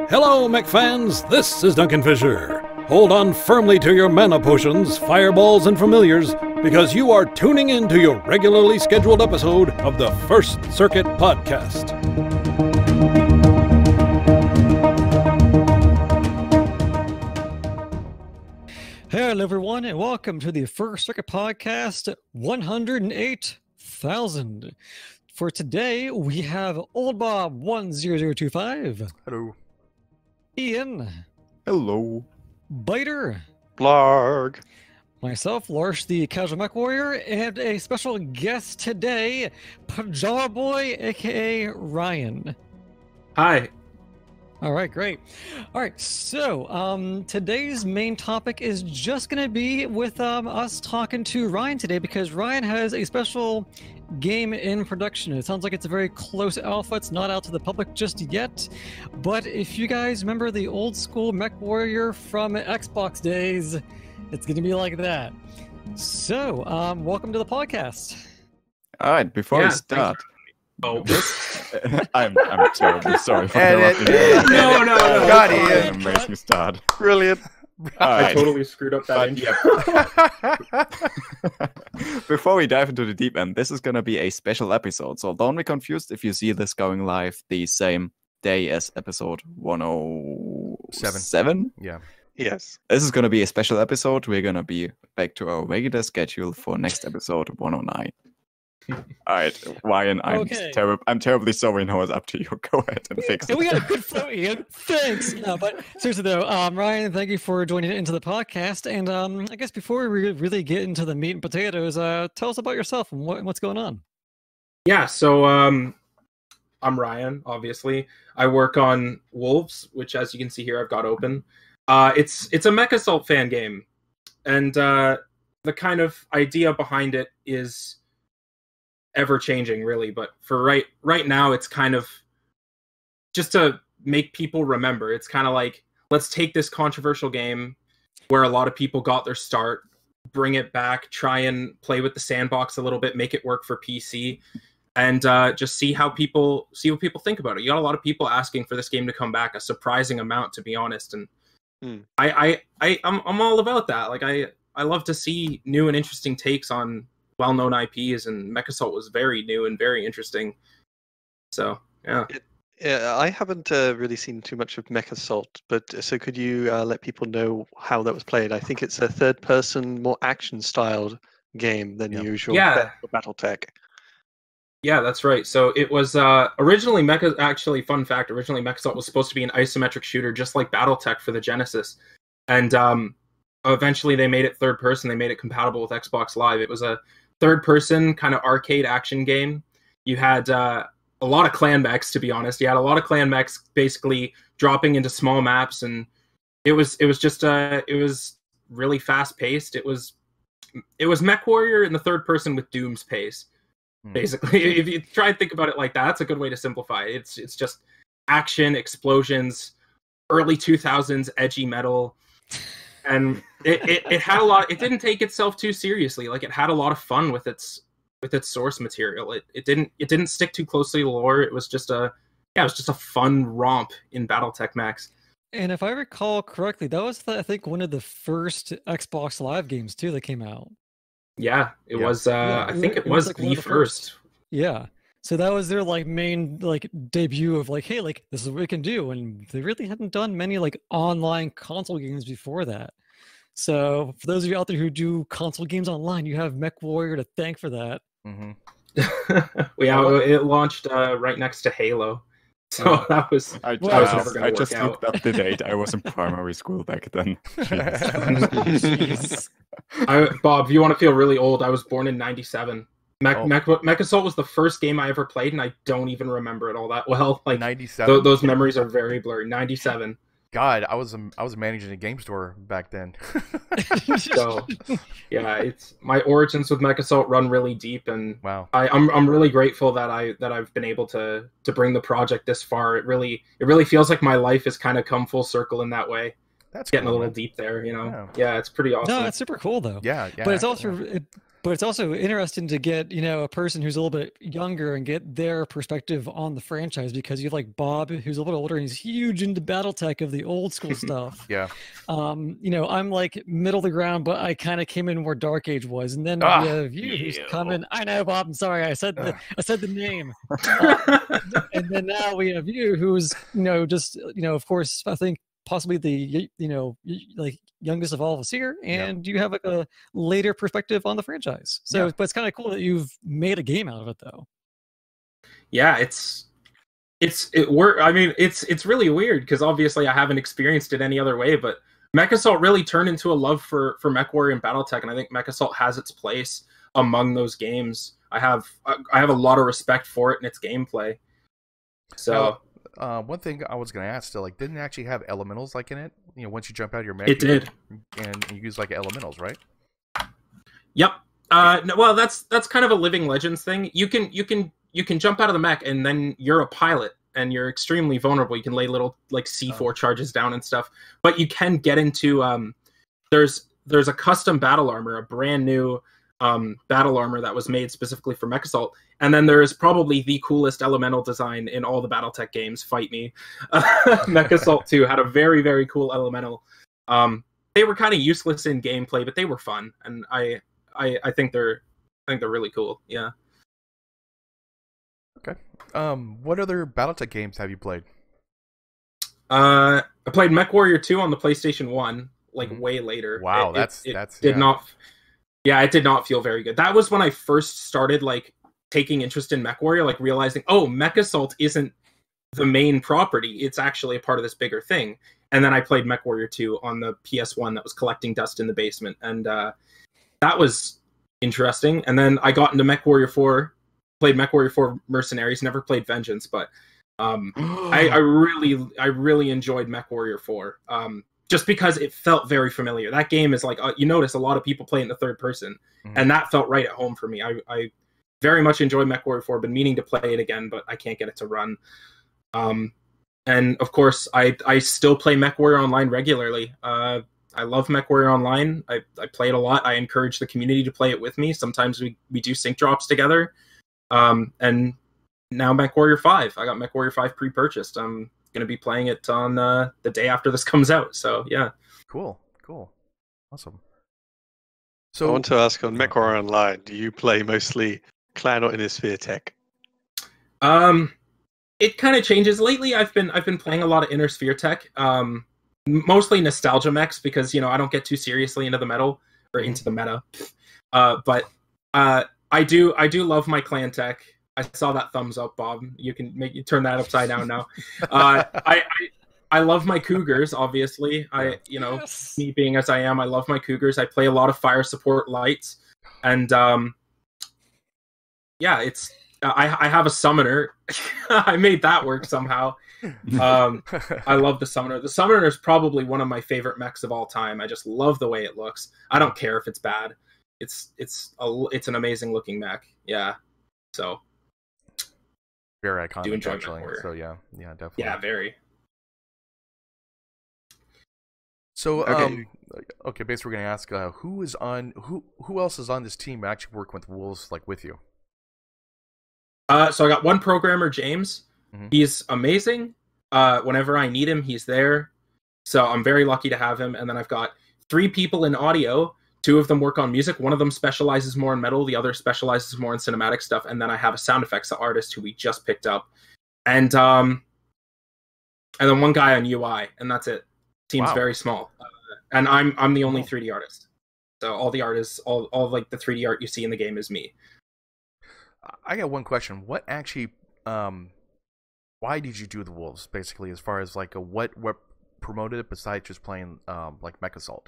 Hello, Mech fans. This is Duncan Fisher. Hold on firmly to your mana potions, fireballs, and familiars, because you are tuning in to your regularly scheduled episode of the First Circuit Podcast. Hello, everyone, and welcome to the First Circuit Podcast 108,000. For today, we have Old Bob 10025. Hello. Ian. Hello. Biter. Blarg. Myself, Lars, the Casual Mechwarrior, and a special guest today, Pajama Boy, aka Ryan. Hi. All right, great. All right, so today's main topic is just going to be with us talking to Ryan today, because Ryan has a special game in production. It sounds like it's a very close alpha. It's not out to the public just yet, but if you guys remember the old school Mechwarrior from Xbox days, it's going to be like that. So, welcome to the podcast. All right, before we start, Oh, I'm terribly sorry for Edit. interrupting. No. God, Ian. Amazing start. Brilliant. All I right. totally screwed up that intro. Before we dive into the deep end, this is going to be a special episode, so don't be confused if you see this going live the same day as episode 107. Yeah. Yes. This is going to be a special episode. We're going to be back to our regular schedule for next episode 109. All right, Ryan, I'm terribly sorry. Now it's up to you. Go ahead and fix it. We got a good flow, Ian. Thanks. No, but seriously though, Ryan, thank you for joining into the podcast. And I guess before we really get into the meat and potatoes, tell us about yourself and what's going on. Yeah, so I'm Ryan, obviously. I work on Wolves, which, as you can see here, I've got open. It's a Mechassault fan game, and the kind of idea behind it is ever changing, really, but for right now, it's kind of just to make people remember. It's kind of like, let's take this controversial game where a lot of people got their start, bring it back, try and play with the sandbox a little bit, make it work for PC, and just see what people think about it. You got a lot of people asking for this game to come back, a surprising amount, to be honest, and I'm all about that. Like, I love to see new and interesting takes on well-known IPs, and Mechassault was very new and very interesting. So, yeah. I haven't really seen too much of Mechassault, but so could you let people know how that was played? I think it's a third-person, more action-styled game than usual. BattleTech. Yeah, that's right. So it was originally fun fact, originally Mechassault was supposed to be an isometric shooter just like BattleTech for the Genesis. And eventually they made it third person. They made it compatible with Xbox Live. It was a third person kind of arcade action game. You had a lot of clan mechs, to be honest. You had a lot of clan mechs basically dropping into small maps, and it was really fast paced. It was Mechwarrior in the third person with Doom's pace. Basically, if you try and think about it like that, that's a good way to simplify it. It's just action, explosions, early 2000s edgy metal, and it had a lot. It didn't take itself too seriously. Like, it had a lot of fun with its source material. It didn't stick too closely to lore. It was just a fun romp in BattleTech Max. And if I recall correctly, that was I think one of the first Xbox Live games too that came out. Yeah, it was. I think it was like the first. Yeah. So that was their main debut of hey, this is what we can do, and they really hadn't done many online console games before that. So for those of you out there who do console games online, you have Mechwarrior to thank for that. It launched right next to Halo, so that was. I just looked up the date. I was in primary school back then. Bob, if you want to feel really old, I was born in '97. Mechassault was the first game I ever played, and I don't even remember it all that well. 97. Those memories are very blurry. '97. God, I was managing a game store back then. So, yeah, my origins with Mechassault run really deep, and wow, I'm really grateful that I've been able to bring the project this far. It really feels like my life has kind of come full circle in that way. That's getting cool, a little deep there, Yeah, it's pretty awesome. No, it's super cool though. Yeah. But it's also But it's also interesting to get, a person who's a little bit younger and get their perspective on the franchise, because you have like Bob, who's a little bit older and he's huge into BattleTech of the old school stuff. Yeah. I'm like middle of the ground, but I kind of came in where Dark Age was, and then we have you who's coming. I know, Bob. I'm sorry, I said the name. And then now we have you, who's of course, I think possibly the like youngest of all of us here, and you have like a later perspective on the franchise. So, but it's kind of cool that you've made a game out of it, though. Yeah, it's really weird because obviously I haven't experienced it any other way, but Mechassault really turned into a love for Mechwarrior and BattleTech, and I think Mechassault has its place among those games. I have a lot of respect for it and its gameplay. So one thing I was going to ask still, like, didn't it actually have elementals like in it? Once you jump out of your mech, it did, and you use like elementals, right? Yep. No, well, that's kind of a Living Legends thing. You can jump out of the mech and then you're a pilot and you're extremely vulnerable. You can lay little like C4 charges down and stuff, but you can get into there's a custom battle armor, a brand new battle armor that was made specifically for Mechassault, and then there is probably the coolest elemental design in all the BattleTech games. Fight me. Mechassault 2 had a very, very cool elemental. They were kind of useless in gameplay, but they were fun, and I think they're really cool. Yeah. Okay. What other BattleTech games have you played? I played Mechwarrior 2 on the PlayStation 1, like way later. Wow, it did not feel very good. That was when I first started like taking interest in Mechwarrior, like realizing, oh, Mechassault isn't the main property. It's actually a part of this bigger thing. And then I played Mechwarrior 2 on the PS1 that was collecting dust in the basement, and that was interesting. And then I got into Mechwarrior 4. Played Mechwarrior 4 Mercenaries, never played Vengeance, but I really enjoyed Mechwarrior 4, just because it felt very familiar. That game is like, you notice a lot of people play it in the third person, and that felt right at home for me. I very much enjoyed Mechwarrior 4, been meaning to play it again, but I can't get it to run. And of course, I still play Mechwarrior Online regularly. I love Mechwarrior Online. I play it a lot. I encourage the community to play it with me. Sometimes we do sync drops together. And now Mechwarrior 5. I got Mechwarrior 5 pre-purchased. I'm going to be playing it on the day after this comes out. So, yeah. Cool. Awesome. So I want to ask, on Mechwarrior Online, do you play mostly Clan or Innisphere tech? It kind of changes. Lately, I've been playing a lot of Innisphere tech. Mostly nostalgia mechs, because, I don't get too seriously into the metal or into the meta. But I do love my clan tech. I saw that thumbs up, Bob. You turn that upside down now. I love my Cougars, obviously. Me being as I am, I love my Cougars. I play a lot of fire support lights, and I have a summoner. I made that work somehow. I love the summoner. The summoner is probably one of my favorite mechs of all time. I just love the way it looks. I don't care if it's bad. It's an amazing looking mech. Yeah. So very iconic. Do enjoy actually. Mechwarrior. So yeah, definitely. Yeah, very. So okay, basically we're gonna ask who else is on this team actually working with Wolves like with you? So I got one programmer, James. He's amazing. Whenever I need him, he's there. So I'm very lucky to have him. And then I've got 3 people in audio. 2 of them work on music. One of them specializes more in metal. The other specializes more in cinematic stuff. And then I have a sound effects artist who we just picked up. And then one guy on UI, and that's it. Team's very small. And I'm the only 3D artist. So all the artists, all like the 3D art you see in the game is me. I got one question. What actually why did you do the Wolves, basically, as far as like what promoted it besides just playing like Mechassault?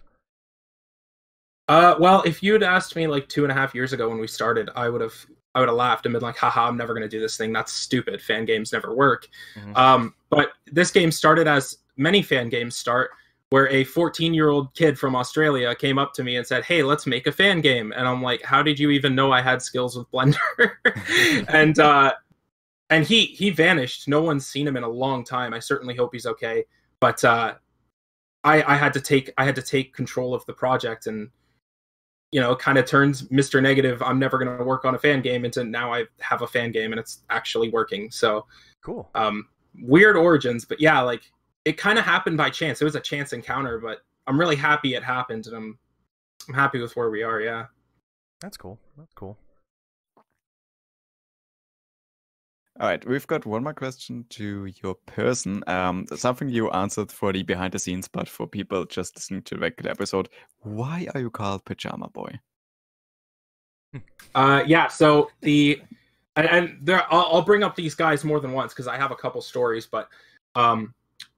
Well, if you'd asked me like 2.5 years ago when we started, I would have laughed and been like, haha, I'm never going to do this thing. That's stupid. Fan games never work. But this game started as many fan games start, where a 14-year-old kid from Australia came up to me and said, hey, let's make a fan game. And I'm like, how did you even know I had skills with Blender? And he vanished. No one's seen him in a long time. I certainly hope he's okay. But I had to take control of the project, and you know, kind of turns Mr. Negative, I'm never going to work on a fan game, into now I have a fan game and it's actually working. So cool. Weird origins, but yeah, like it kind of happened by chance. It was a chance encounter, but I'm really happy it happened, and I'm happy with where we are. Yeah, that's cool. That's cool. All right, we've got one more question to your person. Something you answered for the behind the scenes, but for people just listening to the regular episode, why are you called Pajama Boy? Yeah. So and there, I'll bring up these guys more than once because I have a couple stories. But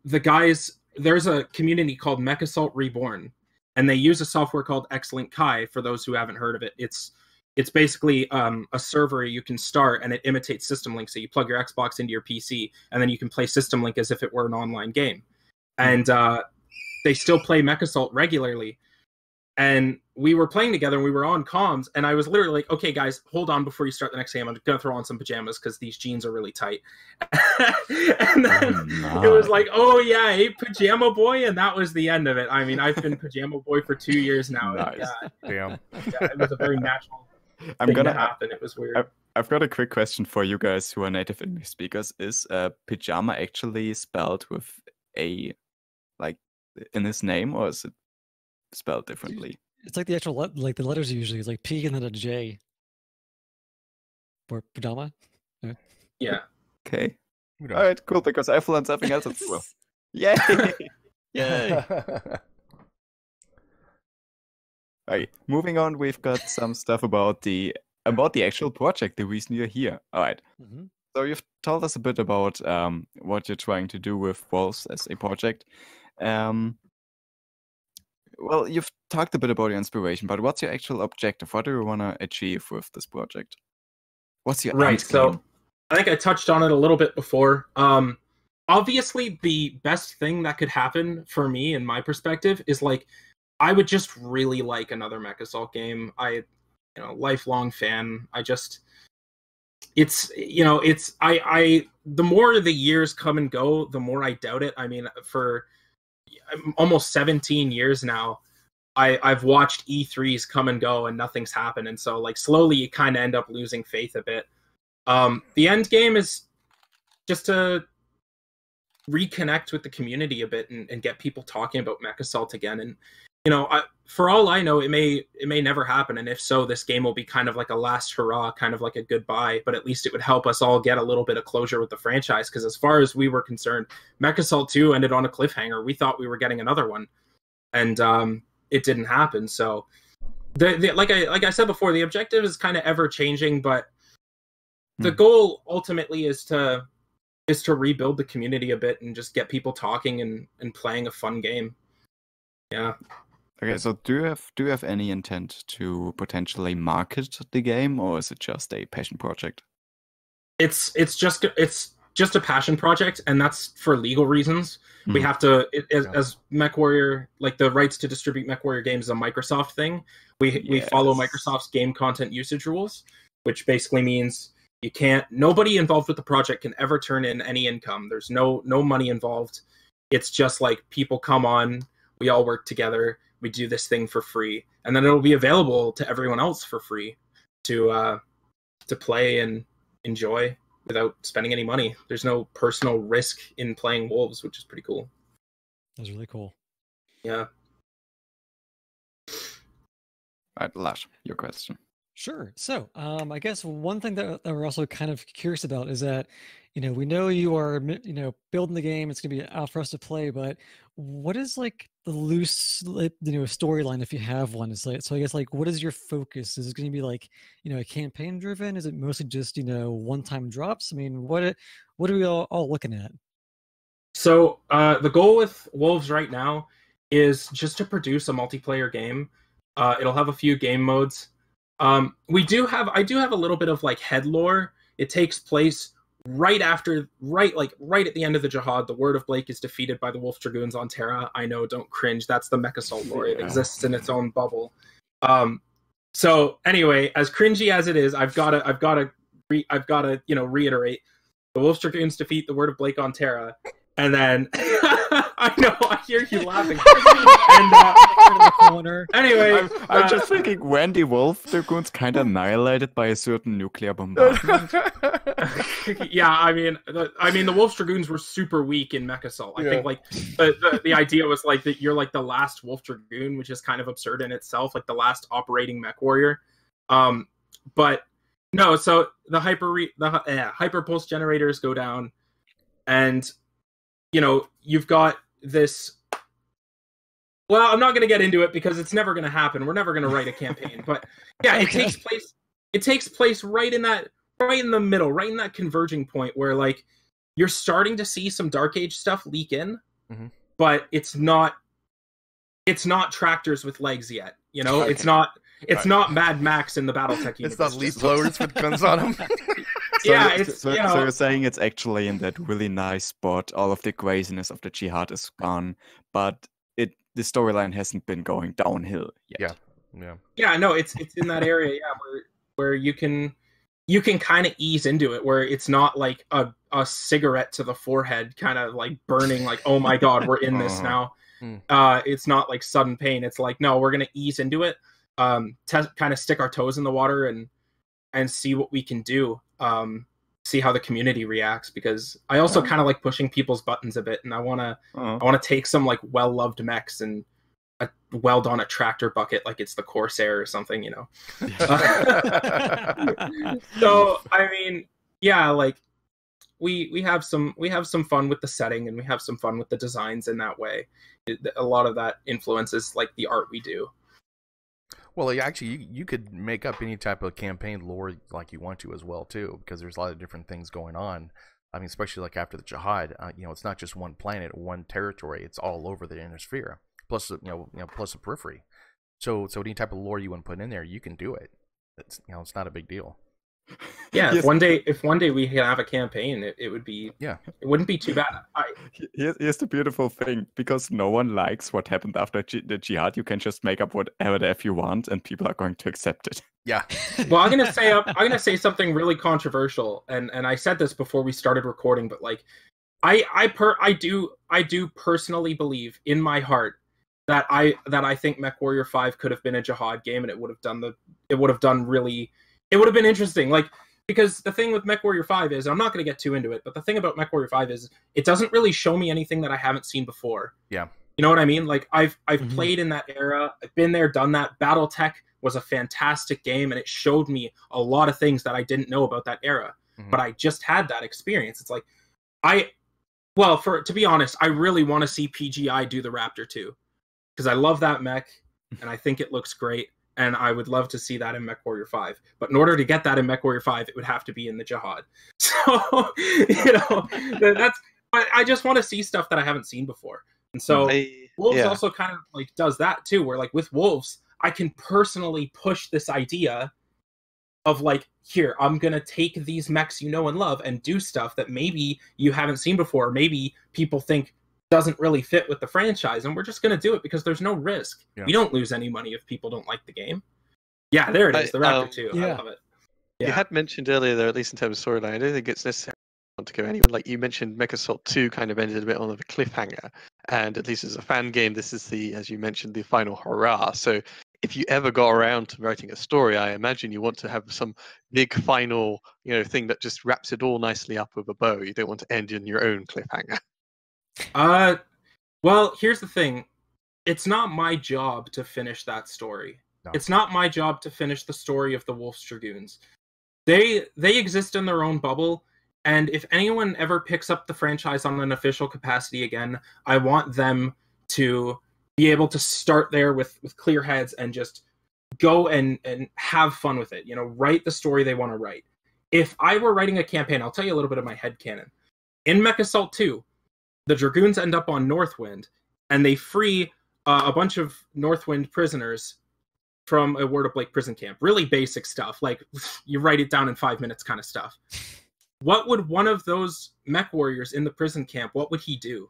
the guys, there's a community called Mechassault Reborn, and they use a software called Xlink Kai. For those who haven't heard of it, it's basically a server you can start, and it imitates System Link. So you plug your Xbox into your PC, and then you can play System Link as if it were an online game. And they still play Mechassault regularly. And we were playing together, and we were on comms, and I was literally like, okay, guys, hold on before you start the next game. I'm going to throw on some pajamas because these jeans are really tight. And then it was like, oh, yeah, hey, Pajama Boy, and that was the end of it. I mean, I've been Pajama Boy for 2 years now. Nice. Damn. Yeah, it was a very natural thing to happen. It was weird. I've got a quick question for you guys who are native English speakers. Is pajama actually spelled with a, like, in his name, or is it spelled differently? It's like the actual, like the letters usually. It's like P and then a J. For pajama. Yeah. Okay. All right, cool, because I've learned something else as well. Yay! Yay! Alright, moving on, we've got some stuff about the actual project, the reason you're here. Alright. Mm-hmm. So you've told us a bit about what you're trying to do with Wolves as a project. Well, you've talked a bit about your inspiration, but what's your actual objective? What do you want to achieve with this project? What's your right? end So game? I think I touched on it a little bit before. Obviously, the best thing that could happen for me, in my perspective, is like I would just really like another Mechassault game. Lifelong fan. The more the years come and go, the more I doubt it. I mean, for almost 17 years now, I've watched E3s come and go and nothing's happened, and so like slowly you kind of end up losing faith a bit. The end game is just to reconnect with the community a bit and get people talking about Mechassault again. And for all I know, it may never happen, and if so, this game will be kind of like a last hurrah, kind of like a goodbye, but at least it would help us all get a little bit of closure with the franchise, because as far as we were concerned, Mechassault 2 ended on a cliffhanger. We thought we were getting another one, and it didn't happen. So like I said before, the objective is kind of ever changing, but the goal ultimately is to rebuild the community a bit and just get people talking and playing a fun game. Yeah. Okay, so do you have any intent to potentially market the game, or is it just a passion project? It's just a passion project, and that's for legal reasons. We have to, as Mechwarrior, like the rights to distribute Mechwarrior games is a Microsoft thing. We follow Microsoft's game content usage rules, which basically means nobody involved with the project can ever turn in any income. There's no money involved. It's just like people come on, we all work together, we do this thing for free, and then it'll be available to everyone else for free to play and enjoy without spending any money. There's no personal risk in playing Wolves, which is pretty cool. That's really cool. Yeah. All right, Lash, your question. Sure. So, I guess one thing that we're also kind of curious about is that, we know you are, building the game. It's going to be out for us to play, but what is like the loose, storyline if you have one? It's like, so I guess like, what is your focus? Is it going to be like, a campaign driven? Is it mostly just, one-time drops? I mean, what are we all looking at? So the goal with Wolves right now is just to produce a multiplayer game. It'll have a few game modes. I do have a little bit of like head lore. It takes place right at the end of the Jihad. The Word of Blake is defeated by the Wolf Dragoons on Terra. I know, don't cringe. That's the Mechassault lore. It exists in its own bubble. So anyway, as cringy as it is, I've got to reiterate. The Wolf Dragoons defeat the Word of Blake on Terra, and then I know I hear you laughing. And corner. Anyway, I'm just thinking when the Wolf Dragoons kind of annihilated by a certain nuclear bombardment. yeah, I mean, the Wolf Dragoons were super weak in Mechassault. I think like the idea was like that you're like the last Wolf Dragoon, which is kind of absurd in itself, like the last operating Mechwarrior. But no, so the hyper pulse generators go down, and you know you've got this. Well, I'm not going to get into it because it's never going to happen. We're never going to write a campaign. But yeah, it takes place. It takes place right in the middle, right in that converging point where like you're starting to see some Dark Age stuff leak in, but it's not tractors with legs yet. You know, it's not Mad Max in the BattleTech universe. It's not leaf blowers with guns on them. So you're saying it's actually in that really nice spot. All of the craziness of the jihad is gone, but the storyline hasn't been going downhill yet. Yeah. No, it's in that area. Yeah, where you can kind of ease into it, where it's not like a cigarette to the forehead, kind of like burning. Like, oh my god, we're in this now. It's not like sudden pain. It's like, no, we're gonna ease into it. Kind of stick our toes in the water and see what we can do. See how the community reacts, because I also kind of like pushing people's buttons a bit, and I want to take some like well-loved mechs and weld on a tractor bucket like it's the Corsair or something, you know. So I mean, yeah, like we have some fun with the setting, and we have some fun with the designs in that way. A lot of that influences like the art we do. Well, actually, you could make up any type of campaign lore like you want to as well, too, because there's a lot of different things going on. I mean, especially like after the Jihad, you know, it's not just one planet, one territory; it's all over the inner sphere. Plus, plus the periphery. So any type of lore you want to put in there, you can do it. It's it's not a big deal. Yeah, if one day we could have a campaign, it would be it wouldn't be too bad. Here's the beautiful thing: because no one likes what happened after the jihad, you can just make up whatever the F you want, and people are going to accept it. Yeah. Well, I'm gonna say something really controversial, and I said this before we started recording, but like, I do personally believe in my heart that I think Mechwarrior 5 could have been a jihad game, and it would have been interesting, like, because the thing with Mechwarrior 5 is, I'm not going to get too into it, but the thing about Mechwarrior 5 is it doesn't really show me anything that I haven't seen before. Yeah. You know what I mean? Like, I've played in that era, I've been there, done that. BattleTech was a fantastic game, and it showed me a lot of things that I didn't know about that era. But I just had that experience. It's like, to be honest, I really want to see PGI do the Raptor 2, because I love that mech, and I think it looks great. And I would love to see that in Mechwarrior 5. But in order to get that in Mechwarrior 5, it would have to be in the Jihad. So, you know, I just want to see stuff that I haven't seen before. And so Wolves also kind of like does that too, where like with Wolves, I can personally push this idea of like, here, I'm going to take these mechs you know and love and do stuff that maybe you haven't seen before. Maybe people think doesn't really fit with the franchise, and we're just going to do it because there's no risk. We don't lose any money if people don't like the game. Yeah, there it is, the Raptor 2. I love it. You had mentioned earlier, though, at least in terms of storyline, I don't think it's necessary to go anywhere. Like you mentioned, Mechassault 2 kind of ended a bit on a cliffhanger, and at least as a fan game, this is as you mentioned, the final hurrah. So if you ever got around to writing a story, I imagine you want to have some big final, thing that just wraps it all nicely up with a bow. You don't want to end in your own cliffhanger. Well, here's the thing. It's not my job to finish that story. No. It's not my job to finish the story of the Wolf's Dragoons. They exist in their own bubble, and if anyone ever picks up the franchise on an official capacity again, I want them to be able to start there with clear heads and just go and have fun with it. Write the story they want to write. If I were writing a campaign, I'll tell you a little bit of my headcanon. In Mechassault 2, the Dragoons end up on Northwind, and they free a bunch of Northwind prisoners from a Word of Blake prison camp. Really basic stuff, like you write it down in 5 minutes kind of stuff. What would one of those mech warriors in the prison camp, what would he do?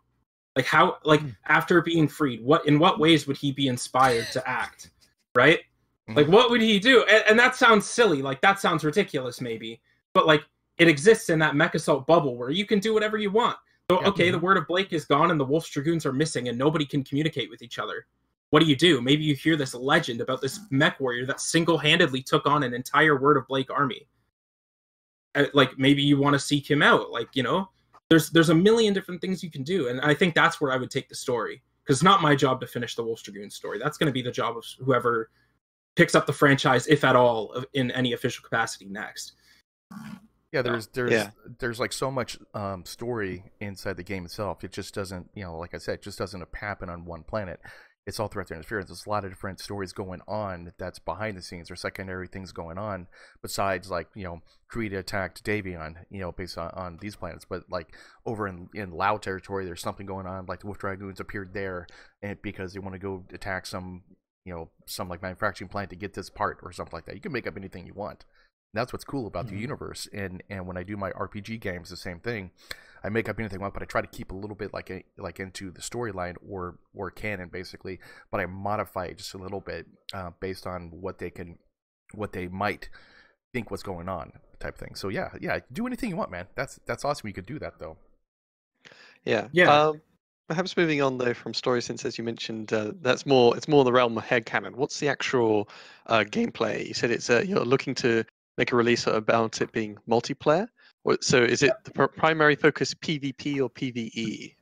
Like how, after being freed, in what ways would he be inspired to act, right? Like what would he do? And that sounds silly, like that sounds ridiculous maybe, but like it exists in that Mechassault bubble where you can do whatever you want. So, okay, the Word of Blake is gone and the Wolf's Dragoons are missing and nobody can communicate with each other. what do? Maybe you hear this legend about this Mechwarrior that single-handedly took on an entire Word of Blake army. Like, maybe you want to seek him out. Like, you know, there's a million different things you can do. And I think that's where I would take the story. Because it's not my job to finish the Wolf's Dragoon story. That's going to be the job of whoever picks up the franchise, if at all, in any official capacity next. Yeah, there's like so much story inside the game itself. It just doesn't, you know, like I said, it just doesn't happen on one planet. It's all throughout the interference. There's a lot of different stories going on that's behind the scenes, or secondary things going on besides, like, you know, Krita attacked Davion, you know, based on these planets. But like over in Lao territory, there's something going on. Like the Wolf Dragoons appeared there, and because they want to go attack some, you know, some like manufacturing plant to get this part or something like that. You can make up anything you want. And that's what's cool about the universe. And when I do my RPG games, the same thing. I make up anything I want, but I try to keep a little bit like into the storyline or canon basically. But I modify it just a little bit based on what they might think what's going on, type thing. So yeah, do anything you want, man. That's awesome. You could do that though. Yeah. Perhaps moving on though from story, since as you mentioned, it's more the realm of headcanon. What's the actual gameplay? You said it's you're looking to make a release about it being multiplayer. So is it the primary focus PvP or PvE?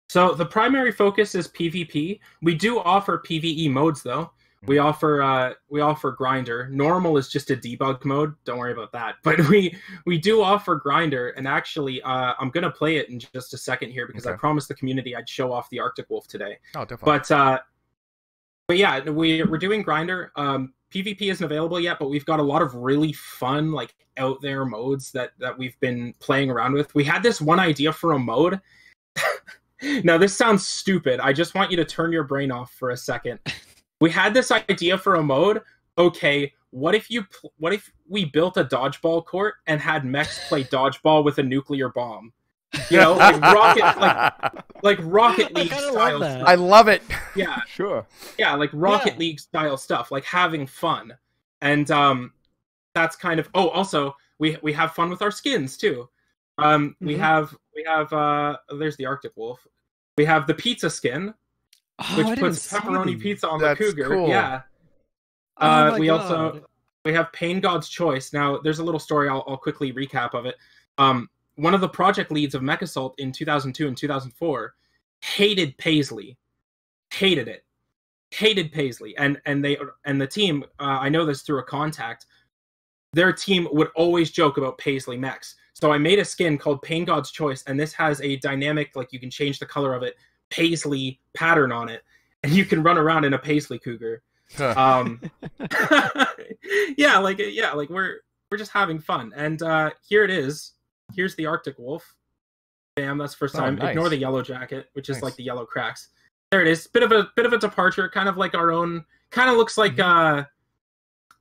So the primary focus is PvP. We do offer PvE modes though. We offer Grinder. Normal is just a debug mode. Don't worry about that. But we do offer Grinder, and actually, I'm gonna play it in just a second here because I promised the community I'd show off the Arctic Wolf today. Oh, definitely. But yeah, we're doing Grinder. PvP isn't available yet, but we've got a lot of really fun, like, out there modes that we've been playing around with. We had this one idea for a mode. Now, this sounds stupid. I just want you to turn your brain off for a second. We had this idea for a mode. Okay, what if we built a dodgeball court and had mechs play dodgeball with a nuclear bomb? You know, like Rocket League style stuff. I love it. Yeah, Sure. Yeah, like Rocket League style stuff, like having fun, and that's kind of. Oh, also we have fun with our skins too. We have there's the Arctic Wolf. We have the pizza skin, which puts pepperoni pizza on the Cougar. Cool. Yeah. We have Pain God's Choice. Now, there's a little story. I'll quickly recap of it. One of the project leads of Mechassault in 2002 and 2004 hated Paisley. Hated it. Hated Paisley. And the team, I know this through a contact, their team would always joke about Paisley mechs. So I made a skin called Pain God's Choice, and this has a dynamic, like, you can change the color of it, Paisley pattern on it, and you can run around in a Paisley Cougar. Like we're just having fun. And here it is. Here's the Arctic Wolf. Bam, that's the first time. Nice. Ignore the yellow jacket, which is like the yellow cracks. There it is. Bit of a departure, kind of like our own. Kind of looks like an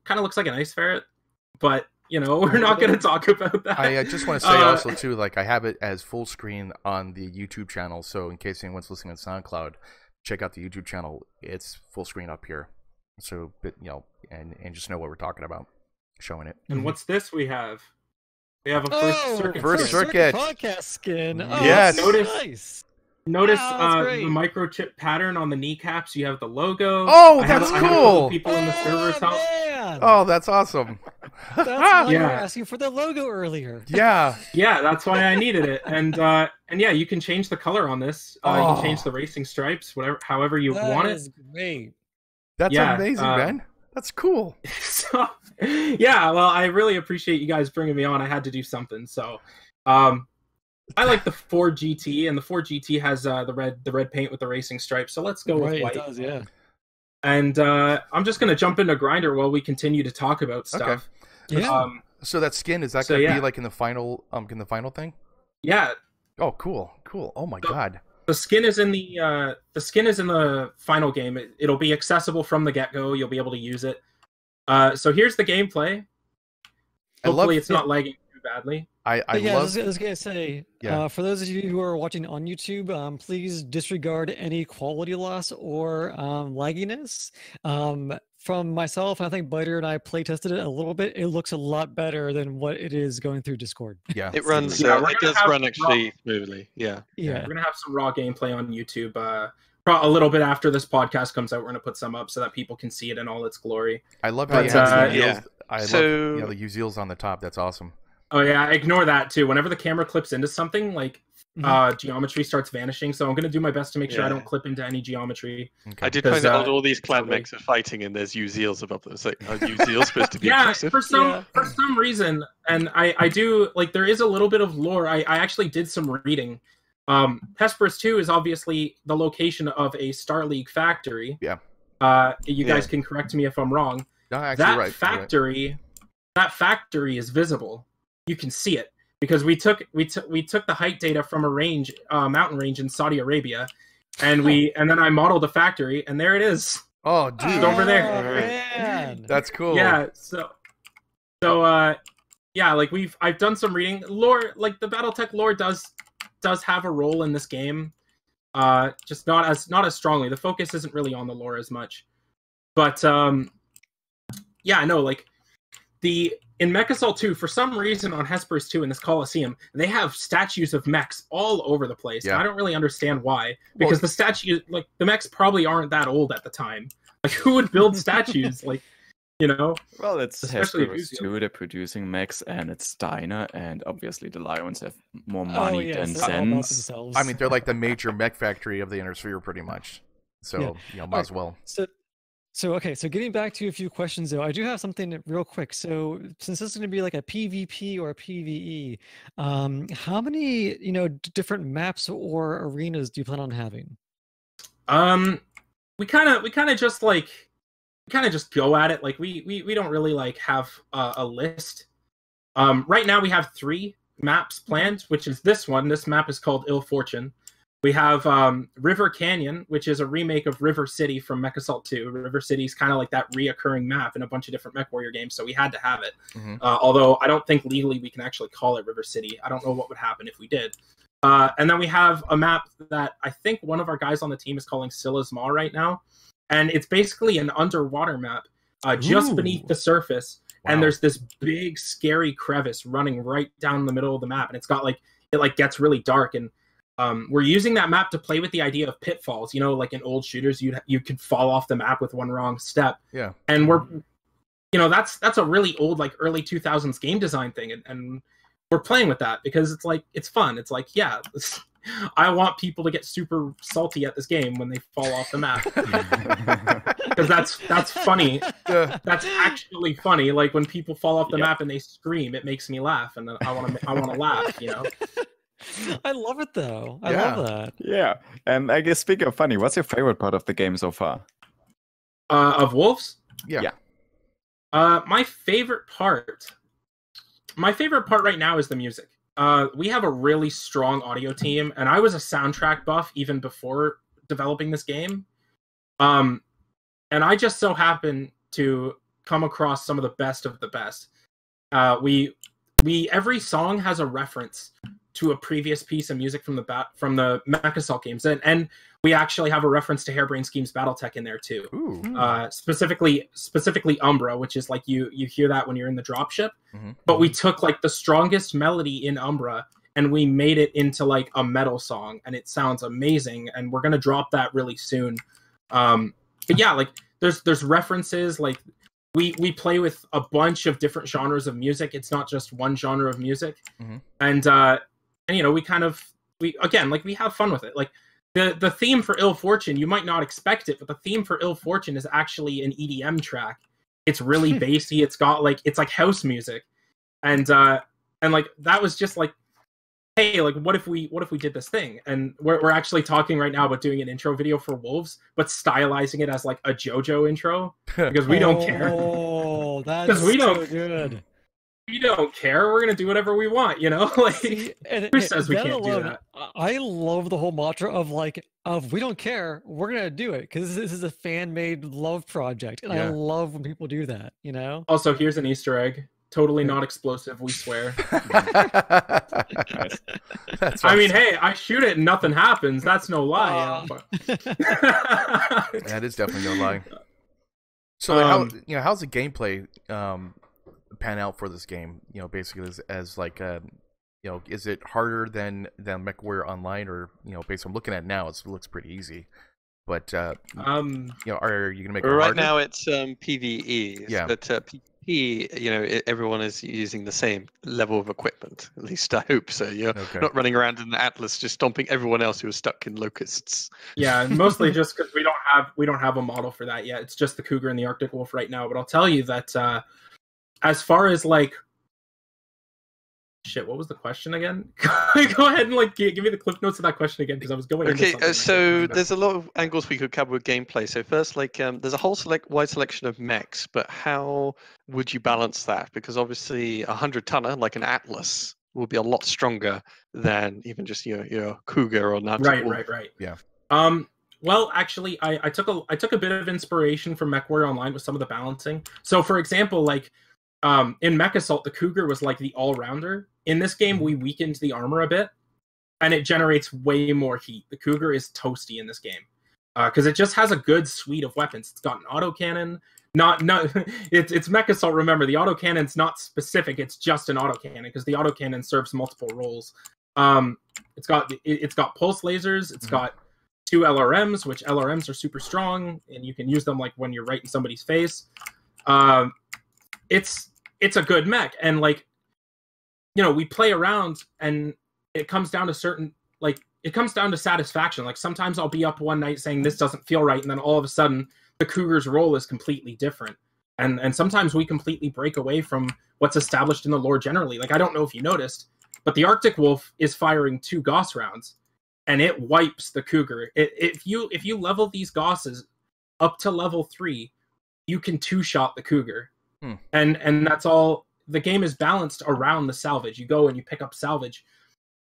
ice ferret, but you know, we're not going to talk about that. I just want to say also too, like, I have it as full screen on the YouTube channel, so in case anyone's listening on SoundCloud, check out the YouTube channel. It's full screen up here, so you know, and just know what we're talking about, showing it. And what's this we have? We have a first circuit podcast skin. Oh, yes. Notice the microchip pattern on the kneecaps. You have the logo. Oh, that's cool. I had a couple people in the server's house. Oh, that's awesome. That's why you were asking for the logo earlier. Yeah. Yeah, that's why I needed it. And yeah, you can change the color on this. You can change the racing stripes, however you want it. That is great. That's amazing, man. That's cool. So, yeah, well, I really appreciate you guys bringing me on. I had to do something. So, I like the Ford GT, and the Ford GT has the red paint with the racing stripes. So let's go with white. It does, yeah. And I'm just gonna jump into Grinder while we continue to talk about stuff. Okay. Yeah. So that skin, is that gonna be like in the final thing? Yeah. Oh, cool. Oh my god. The skin is in the final game. It'll be accessible from the get-go. You'll be able to use it. So here's the gameplay. Hopefully it's not lagging too badly. I was gonna say, for those of you who are watching on YouTube, please disregard any quality loss or lagginess. From myself, I think Biter and I play tested it a little bit. It looks a lot better than what it is going through Discord. Yeah, it runs. It does run actually smoothly. Yeah. We're gonna have some raw gameplay on YouTube a little bit after this podcast comes out, we're going to put some up so that people can see it in all its glory. I love how you have the Uziels. I love the Uziels on the top. That's awesome. Oh yeah, ignore that too. Whenever the camera clips into something, like geometry starts vanishing. So I'm going to do my best to make sure I don't clip into any geometry. Okay. I did find that all these clan mechs are fighting and there's Uziels above them. It's like, are Uziels supposed to be aggressive? For some reason, and I do, like, there is a little bit of lore. I actually did some reading. Hesperus 2 is obviously the location of a Star League factory. Yeah. You guys can correct me if I'm wrong. No, actually, that factory is visible. You can see it because we took the height data from a range, mountain range in Saudi Arabia, and then I modeled a factory, and there it is. Oh, dude, it's over there. Man. That's cool. Yeah. So like I've done some reading. Lore, like the BattleTech lore does have a role in this game, just not as strongly. The focus isn't really on the lore as much, but yeah, no, like in Mechassault 2, for some reason on Hesperus 2 in this Coliseum, they have statues of mechs all over the place. Yeah. I don't really understand why, because the statue, like the mechs probably aren't that old at the time. Like who would build statues? Like, you know? Well, it's Hesperus 2, they're producing mechs, and it's Steiner, and obviously the Lions have more money than sense. I mean, they're like the major mech factory of the Inner Sphere, pretty much. So, might as well. So getting back to a few questions though, I do have something real quick. So since this is going to be like a PvP or a PvE, how many different maps or arenas do you plan on having? We kind of just go at it. Like we don't really like have a list. Right now we have 3 maps planned, which is this one. This map is called Ill Fortune. We have River Canyon, which is a remake of River City from Mechassault 2. River City is kind of like that reoccurring map in a bunch of different Mechwarrior games, so we had to have it. Although I don't think legally we can actually call it River City. I don't know what would happen if we did. And then we have a map that I think one of our guys on the team is calling Scylla's Maw right now. And it's basically an underwater map just beneath the surface. Wow. And there's this big, scary crevice running right down the middle of the map. And it's got it gets really dark. And we're using that map to play with the idea of pitfalls. Like in old shooters, you could fall off the map with one wrong step. Yeah. And we're, that's a really old, like early 2000s game design thing. And we're playing with that because it's like, it's fun. It's like, yeah, I want people to get super salty at this game when they fall off the map. Because that's funny. That's actually funny. Like when people fall off the map and they scream, it makes me laugh, and I want to laugh. I love it though. I love that. Yeah. And I guess speaking of funny, what's your favorite part of the game so far? Of Wolves? Yeah. My favorite part right now is the music. We have a really strong audio team, and I was a soundtrack buff even before developing this game. And I just so happen to come across some of the best of the best. Every song has a reference to a previous piece of music from the Mechassault games, and we actually have a reference to Harebrained Schemes BattleTech in there too. Specifically Umbra, which is like you hear that when you're in the dropship. But we took like the strongest melody in Umbra and we made it into like a metal song, and it sounds amazing. And we're gonna drop that really soon. But yeah, like there's references. Like we play with a bunch of different genres of music. It's not just one genre of music. And we have fun with it. Like the theme for Ill Fortune, you might not expect it, but the theme for Ill Fortune is actually an EDM track. It's really bassy. It's like house music, and like that was just like, hey, like what if we did this thing? And we're actually talking right now about doing an intro video for Wolves, but stylizing it as like a JoJo intro because we don't care. Oh, that's so good. We don't care. We're gonna do whatever we want, Like who says we can't do that? I love the whole mantra of we don't care. We're gonna do it because this is a fan-made love project, and I love when people do that. Also, here's an Easter egg. Totally not explosive. We swear. That's awesome. I mean, hey, I shoot it and nothing happens. That's no lie. That is definitely no lie. So, how's the gameplay pan out for this game? Basically as like is it harder than Mechwarrior Online, or based on looking at now, it looks pretty easy. But are you gonna make it right harder? now it's PvE, Yeah. but PvP, everyone is using the same level of equipment. At least I hope so. You're not running around in the Atlas just stomping everyone else who is stuck in locusts. Yeah, mostly just because we don't have a model for that yet. It's just the Cougar and the Arctic Wolf right now. But I'll tell you that as far as like shit, what was the question again? Go ahead and give me the clip notes of that question again, because I was going. Okay, so there's a lot of angles we could cover with gameplay. So first, there's a whole wide selection of mechs, but how would you balance that? Because obviously, 100-tonner like an Atlas will be a lot stronger than even just your Cougar or Arctic Wolf. Right. Yeah. Well, actually, I took a bit of inspiration from Mechwarrior Online with some of the balancing. So, for example, in Mechassault, the Cougar was like the all-rounder. In this game, we weakened the armor a bit, and it generates way more heat. The Cougar is toasty in this game because it just has a good suite of weapons. It's got an autocannon. It's Mechassault. Remember, the autocannon's not specific. It's just an autocannon because the autocannon serves multiple roles. It's got pulse lasers. It's got 2 LRMs, which LRMs are super strong, and you can use them when you're right in somebody's face. It's a good mech, and we play around, and it comes down to satisfaction. Sometimes I'll be up one night saying this doesn't feel right, and then all of a sudden the Cougar's role is completely different. And sometimes we completely break away from what's established in the lore generally. I don't know if you noticed, but the Arctic Wolf is firing 2 Gauss rounds, and it wipes the Cougar. If you level these Gausses up to level 3, you can 2-shot the Cougar. And that's all. The game is balanced around the salvage. You go and you pick up salvage,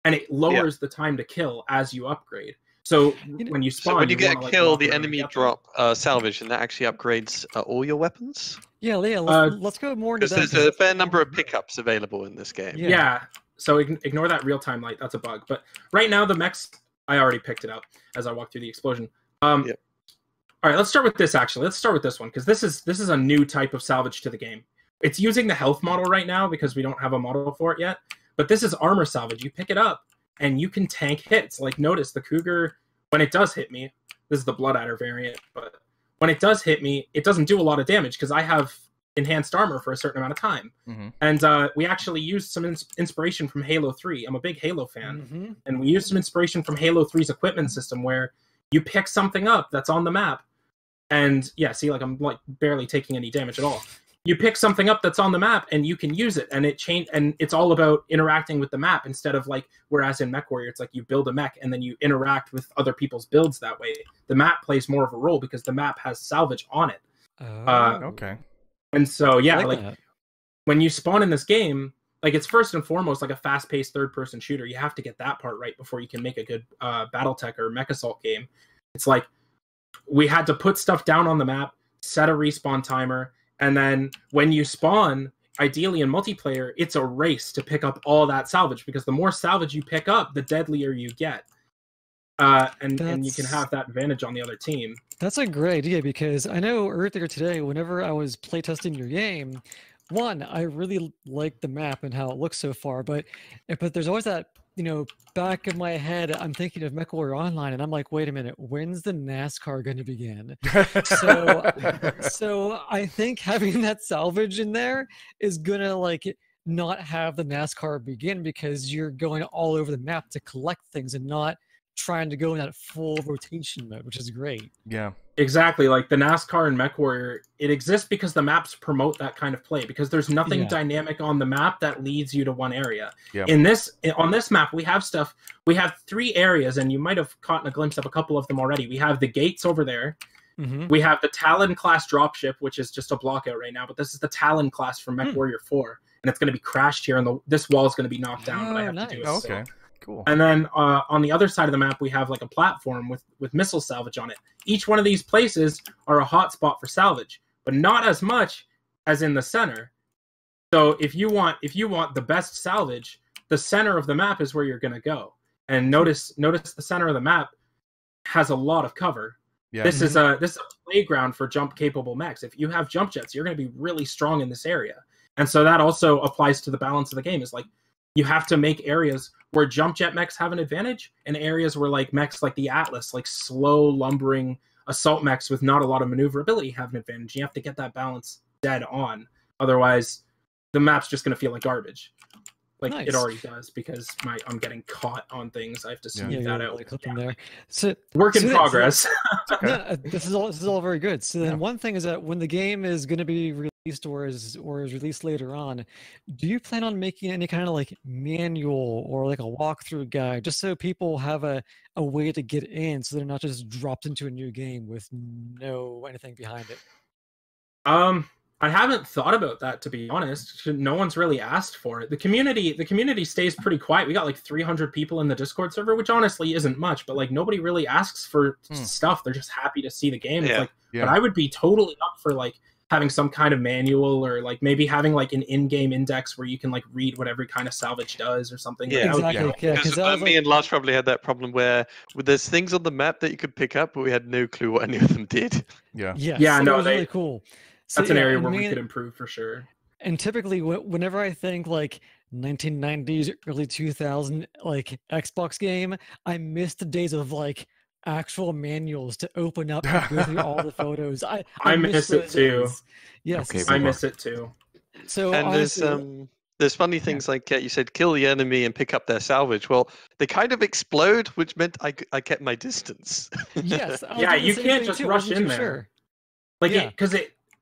and it lowers the time to kill as you upgrade. So when you spawn, when you get a kill, the enemy drop salvage, and that actually upgrades all your weapons. Yeah, let's go more into that. There's a fair number of pickups available in this game. Yeah. So ignore that real-time light. That's a bug. But right now, the mechs, I already picked it up as I walked through the explosion. All right, let's start with this, actually. Let's start with this one, because this is a new type of salvage to the game. It's using the health model right now because we don't have a model for it yet. But this is armor salvage. You pick it up, and you can tank hits. Notice the Cougar, when it does hit me, this is the Blood Adder variant, but when it does hit me, it doesn't do a lot of damage because I have enhanced armor for a certain amount of time. And we actually used some inspiration from Halo 3. I'm a big Halo fan. And we used some inspiration from Halo 3's equipment system where you pick something up that's on the map. And yeah, see, I'm barely taking any damage at all. You pick something up that's on the map and you can use it, and it's all about interacting with the map instead of whereas in Mechwarrior it's you build a mech and then you interact with other people's builds that way. The map plays more of a role because the map has salvage on it. Okay. And so when you spawn in this game, it's first and foremost a fast-paced third-person shooter. You have to get that part right before you can make a good BattleTech or Mechassault game. It's we had to put stuff down on the map, set a respawn timer, and then when you spawn, ideally in multiplayer, it's a race to pick up all that salvage, because the more salvage you pick up, the deadlier you get. And you can have that advantage on the other team. That's a great idea, because I know earlier today, whenever I was playtesting your game, one, I really like the map and how it looks so far, but there's always that, back of my head, I'm thinking of Mechwarrior Online, and I'm like, wait a minute, when's the NASCAR going to begin? So I think having that salvage in there is gonna not have the NASCAR begin, because you're going all over the map to collect things and not trying to go in that full rotation mode, which is great. Yeah. Exactly, the NASCAR and Mechwarrior, it exists because the maps promote that kind of play, because there's nothing dynamic on the map that leads you to one area. Yeah. On this map, we have 3 areas, and you might have caught a glimpse of a couple of them already. We have the gates over there. We have the Talon class dropship, which is just a blockout right now, but this is the Talon class from Mechwarrior 4, and it's going to be crashed here, and this wall is going to be knocked down, but I have to do it. Okay. Cool. And then on the other side of the map, we have a platform with missile salvage on it. Each one of these places are a hotspot for salvage, but not as much as in the center. So if you want the best salvage, the center of the map is where you're going to go. And notice the center of the map has a lot of cover. Yeah. This is a playground for jump capable mechs. If you have jump jets, you're going to be really strong in this area. And so that also applies to the balance of the game. Is you have to make areas where jump jet mechs have an advantage, and areas where mechs like the Atlas, slow lumbering assault mechs with not a lot of maneuverability have an advantage. You have to get that balance dead on. Otherwise, the map's just going to feel like garbage. Like Nice. it already does, because I'm getting caught on things. I have to smooth that out. Like there. So work in progress. This is all very good. So then one thing is that when the game is going to be released or is released later on, do you plan on making any kind of like manual or like a walkthrough guide, just so people have a way to get in, so they're not just dropped into a new game with no anything behind it? I haven't thought about that, to be honest. No one's really asked for it. The community stays pretty quiet. We got like 300 people in the Discord server, which honestly isn't much, but like nobody really asks for stuff. They're just happy to see the game. It's like, but I would be totally up for like having some kind of manual, or like maybe having like an in-game index where you can like read what every kind of salvage does or something. Yeah, exactly. Because me and Lars probably had that problem where there's things on the map that you could pick up, but we had no clue what any of them did. No, it was really cool. So, that's an area where we could improve for sure. And typically, whenever I think like 1990s, early 2000 like Xbox game, I miss the days of like actual manuals to open up and go through all the photos. I miss it too. Yes, I miss it too. So and honestly, there's funny things like you said, kill the enemy and pick up their salvage. Well, they kind of explode, which meant I kept my distance. Yes. You can't just rush in there. Sure. Like because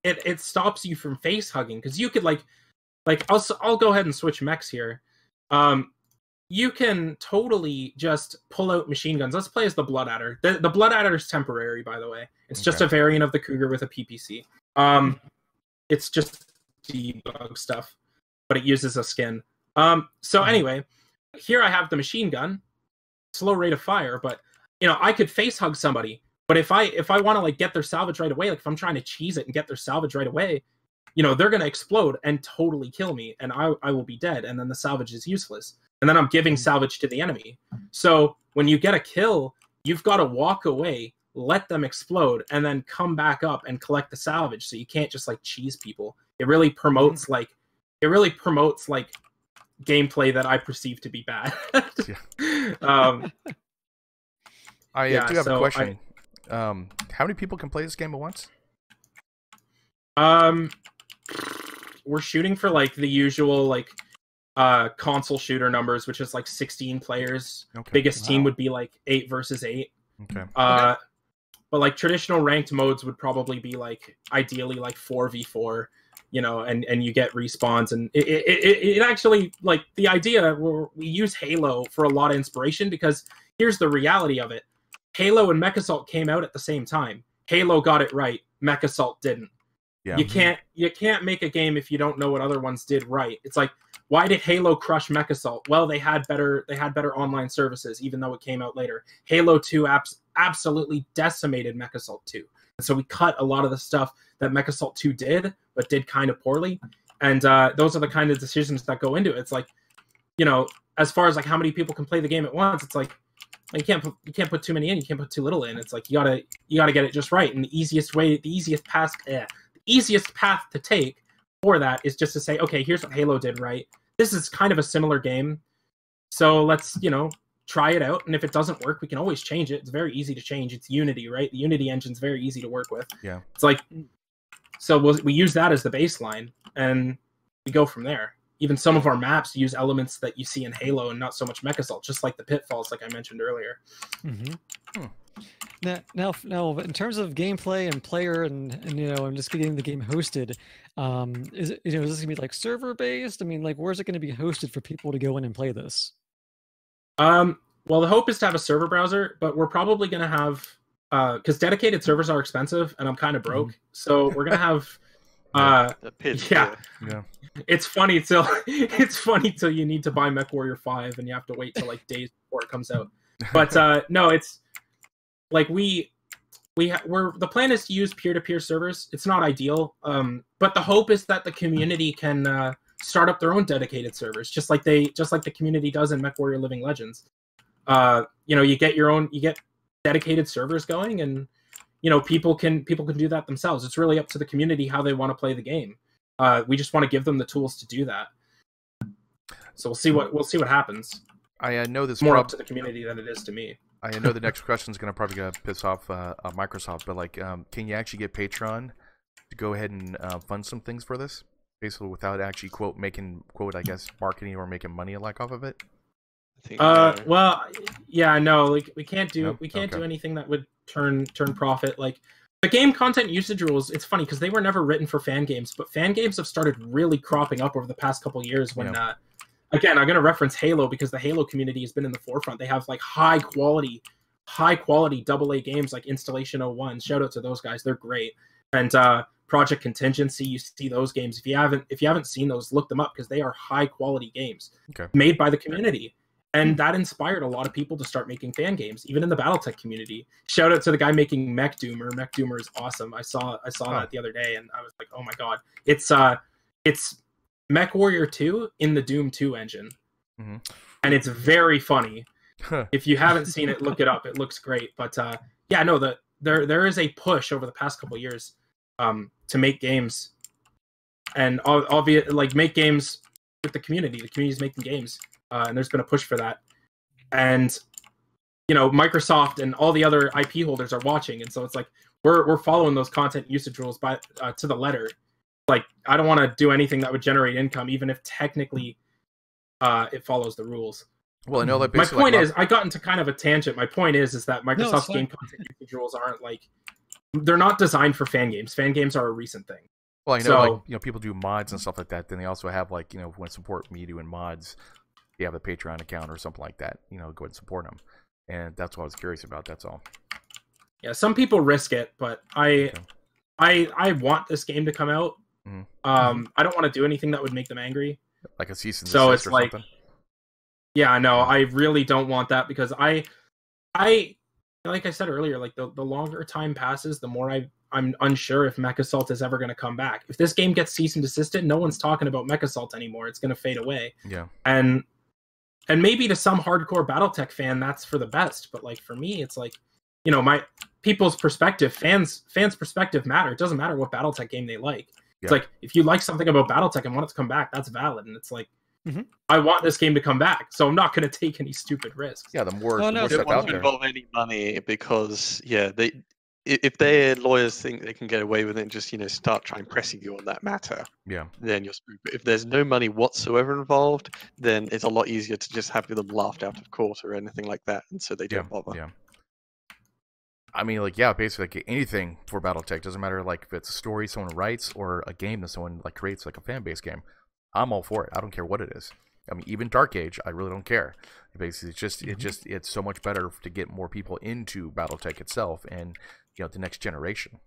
it stops you from face hugging, because you could like I'll go ahead and switch mechs here. You can totally just pull out machine guns. Let's play as the Blood Adder. The Blood Adder is temporary, by the way. It's just a variant of the Cougar with a PPC. It's just debug stuff, but it uses a skin. So anyway, here I have the machine gun, slow rate of fire, but I could face hug somebody. But if I want to like get their salvage right away, like if I'm trying to cheese it and get their salvage right away, they're gonna explode and totally kill me, and I will be dead, and then the salvage is useless. And then I'm giving salvage to the enemy. So when you get a kill, you've got to walk away, let them explode, and then come back up and collect the salvage. So you can't just like cheese people. It really promotes gameplay that I perceive to be bad. I do have a question. How many people can play this game at once? We're shooting for like the usual like console shooter numbers, which is like 16 players. Biggest team would be like 8 versus 8. But like traditional ranked modes would probably be like ideally like 4v4, and you get respawns, and it actually, like, the idea we use Halo for a lot of inspiration, because here's the reality of it. Halo and Mechassault came out at the same time. Halo got it right, Mechassault didn't. You can't make a game if you don't know what other ones did right. It's like, why did Halo crush Mechassault? Well, they had better online services, even though it came out later. Halo 2 absolutely decimated Mechassault 2. And so we cut a lot of the stuff that Mechassault 2 did, but did kind of poorly. And those are the kind of decisions that go into it. It's like, as far as like how many people can play the game at once, it's like you can't put too many in, you can't put too little in. It's like you gotta get it just right. And the easiest path to take for that is just to say, okay, here's what Halo did right. This is kind of a similar game, so let's try it out. And if it doesn't work, we can always change it. It's very easy to change. It's Unity, right? The Unity engine's very easy to work with. Yeah, it's like, so we use that as the baseline, and we go from there. Even some of our maps use elements that you see in Halo and not so much Mechassault, just like the pitfalls, like I mentioned earlier. Now, in terms of gameplay and player, and I'm just getting the game hosted. Is this gonna be like server based? I mean, like, where's it going to be hosted for people to go in and play this? Well, the hope is to have a server browser, but we're probably going to have because dedicated servers are expensive, and I'm kind of broke, so we're going to have. It's funny till you need to buy Mechwarrior 5 and you have to wait till like days before it comes out. But no, it's like the plan is to use peer-to-peer servers. It's not ideal, but the hope is that the community can start up their own dedicated servers, just like the community does in Mechwarrior Living Legends. You get dedicated servers going, and people can do that themselves. It's really up to the community how they want to play the game. We just want to give them the tools to do that. So we'll see what happens. I know this more up to the community than it is to me. I know the next question is probably gonna piss off Microsoft, but like, can you actually get Patreon to go ahead and fund some things for this, basically without actually making I guess marketing or making money like off of it? I think no. Well, yeah, no, like we can't do anything that would turn profit. Like the game content usage rules, it's funny because they were never written for fan games, but fan games have started really cropping up over the past couple years when again, I'm going to reference Halo because the Halo community has been in the forefront. They have like high quality AA games like Installation 01. Shout out to those guys. They're great. And Project Contingency, you see those games. If you haven't seen those, look them up because they are high quality games made by the community. And that inspired a lot of people to start making fan games, even in the BattleTech community. Shout out to the guy making Mech Doomer. Mech Doomer is awesome. I saw that the other day and I was like, oh my god. It's Mechwarrior 2 in the Doom 2 engine. And it's very funny. If you haven't seen it, look it up. It looks great. But yeah, no, there is a push over the past couple of years to make games and make games with the community. The community's making games. And there's been a push for that. And you know, Microsoft and all the other IP holders are watching, and so it's like we're following those content usage rules to the letter. Like, I don't want to do anything that would generate income, even if technically it follows the rules. Well, I know that. My point is, I got into kind of a tangent. My point is that Microsoft's game content usage rules aren't they're not designed for fan games. Fan games are a recent thing. Well, I know, people do mods and stuff like that. Then they also have when support me doing mods, you have a Patreon account or something like that. Go ahead and support them, and that's what I was curious about. That's all. Yeah, some people risk it, but I want this game to come out. I don't want to do anything that would make them angry. Like a cease and desist or something. Yeah, no, I really don't want that because I like I said earlier, like the longer time passes, the more I'm unsure if Mechassault is ever going to come back. If this game gets cease and desisted, no one's talking about Mechassault anymore. It's going to fade away. Yeah. And maybe to some hardcore BattleTech fan, that's for the best. But like for me, it's like, my people's perspective, fans' perspective matter. It doesn't matter what BattleTech game they like. It's like, if you like something about BattleTech and want it to come back, that's valid. And it's like, I want this game to come back, so I'm not going to take any stupid risks. Yeah, the more they don't want to involve any money because, if their lawyers think they can get away with it and just, start trying pressing you on that matter, then you're screwed. But if there's no money whatsoever involved, then it's a lot easier to just have them laughed out of court or anything like that, and so they don't bother. Yeah. I mean, basically anything for BattleTech. Doesn't matter, if it's a story someone writes or a game that someone creates, like a fan-based game. I'm all for it. I don't care what it is. I mean, even Dark Age, I really don't care. Basically, it's so much better to get more people into BattleTech itself and the next generation.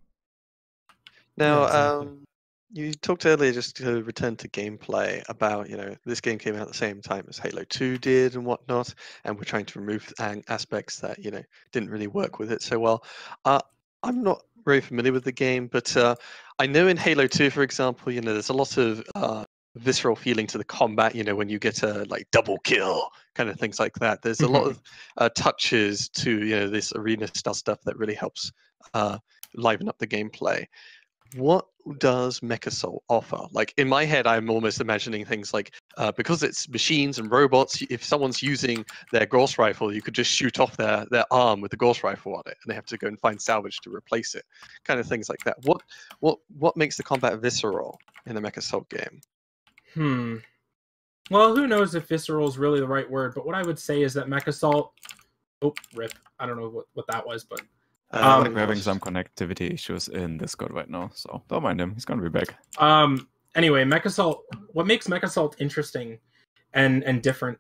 Now, you talked earlier, just to return to gameplay, about this game came out at the same time as Halo 2 did and whatnot, and we're trying to remove aspects that didn't really work with it so well. I'm not very familiar with the game, but I know in Halo 2, for example, there's a lot of visceral feeling to the combat, when you get a double kill, kind of things like that. There's a lot of touches to this arena style stuff that really helps liven up the gameplay. What does Mechassault offer? In my head, I'm almost imagining things because it's machines and robots, if someone's using their Gauss rifle, you could just shoot off their arm with the Gauss rifle on it, and they have to go and find salvage to replace it. Kind of things like that. What makes the combat visceral in the Mechassault game? Well, who knows if visceral is really the right word, but what I would say is that Mechassault... Oh, rip. I don't know what that was, but... we're having some connectivity issues in Discord right now, so don't mind him. He's going to be back. Anyway, Mechassault... What makes Mechassault interesting and different,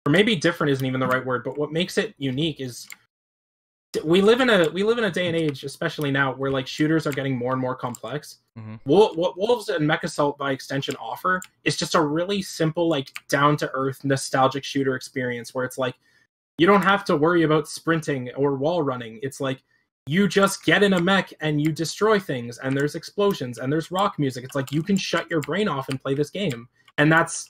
or maybe different isn't even the right word, but what makes it unique is we live in a day and age, especially now, where shooters are getting more and more complex. What Wolves and Mechassault by extension offer is just a really simple, down-to-earth, nostalgic shooter experience where it's you don't have to worry about sprinting or wall running. It's you just get in a mech and you destroy things, and there's explosions and there's rock music. It's you can shut your brain off and play this game, and that's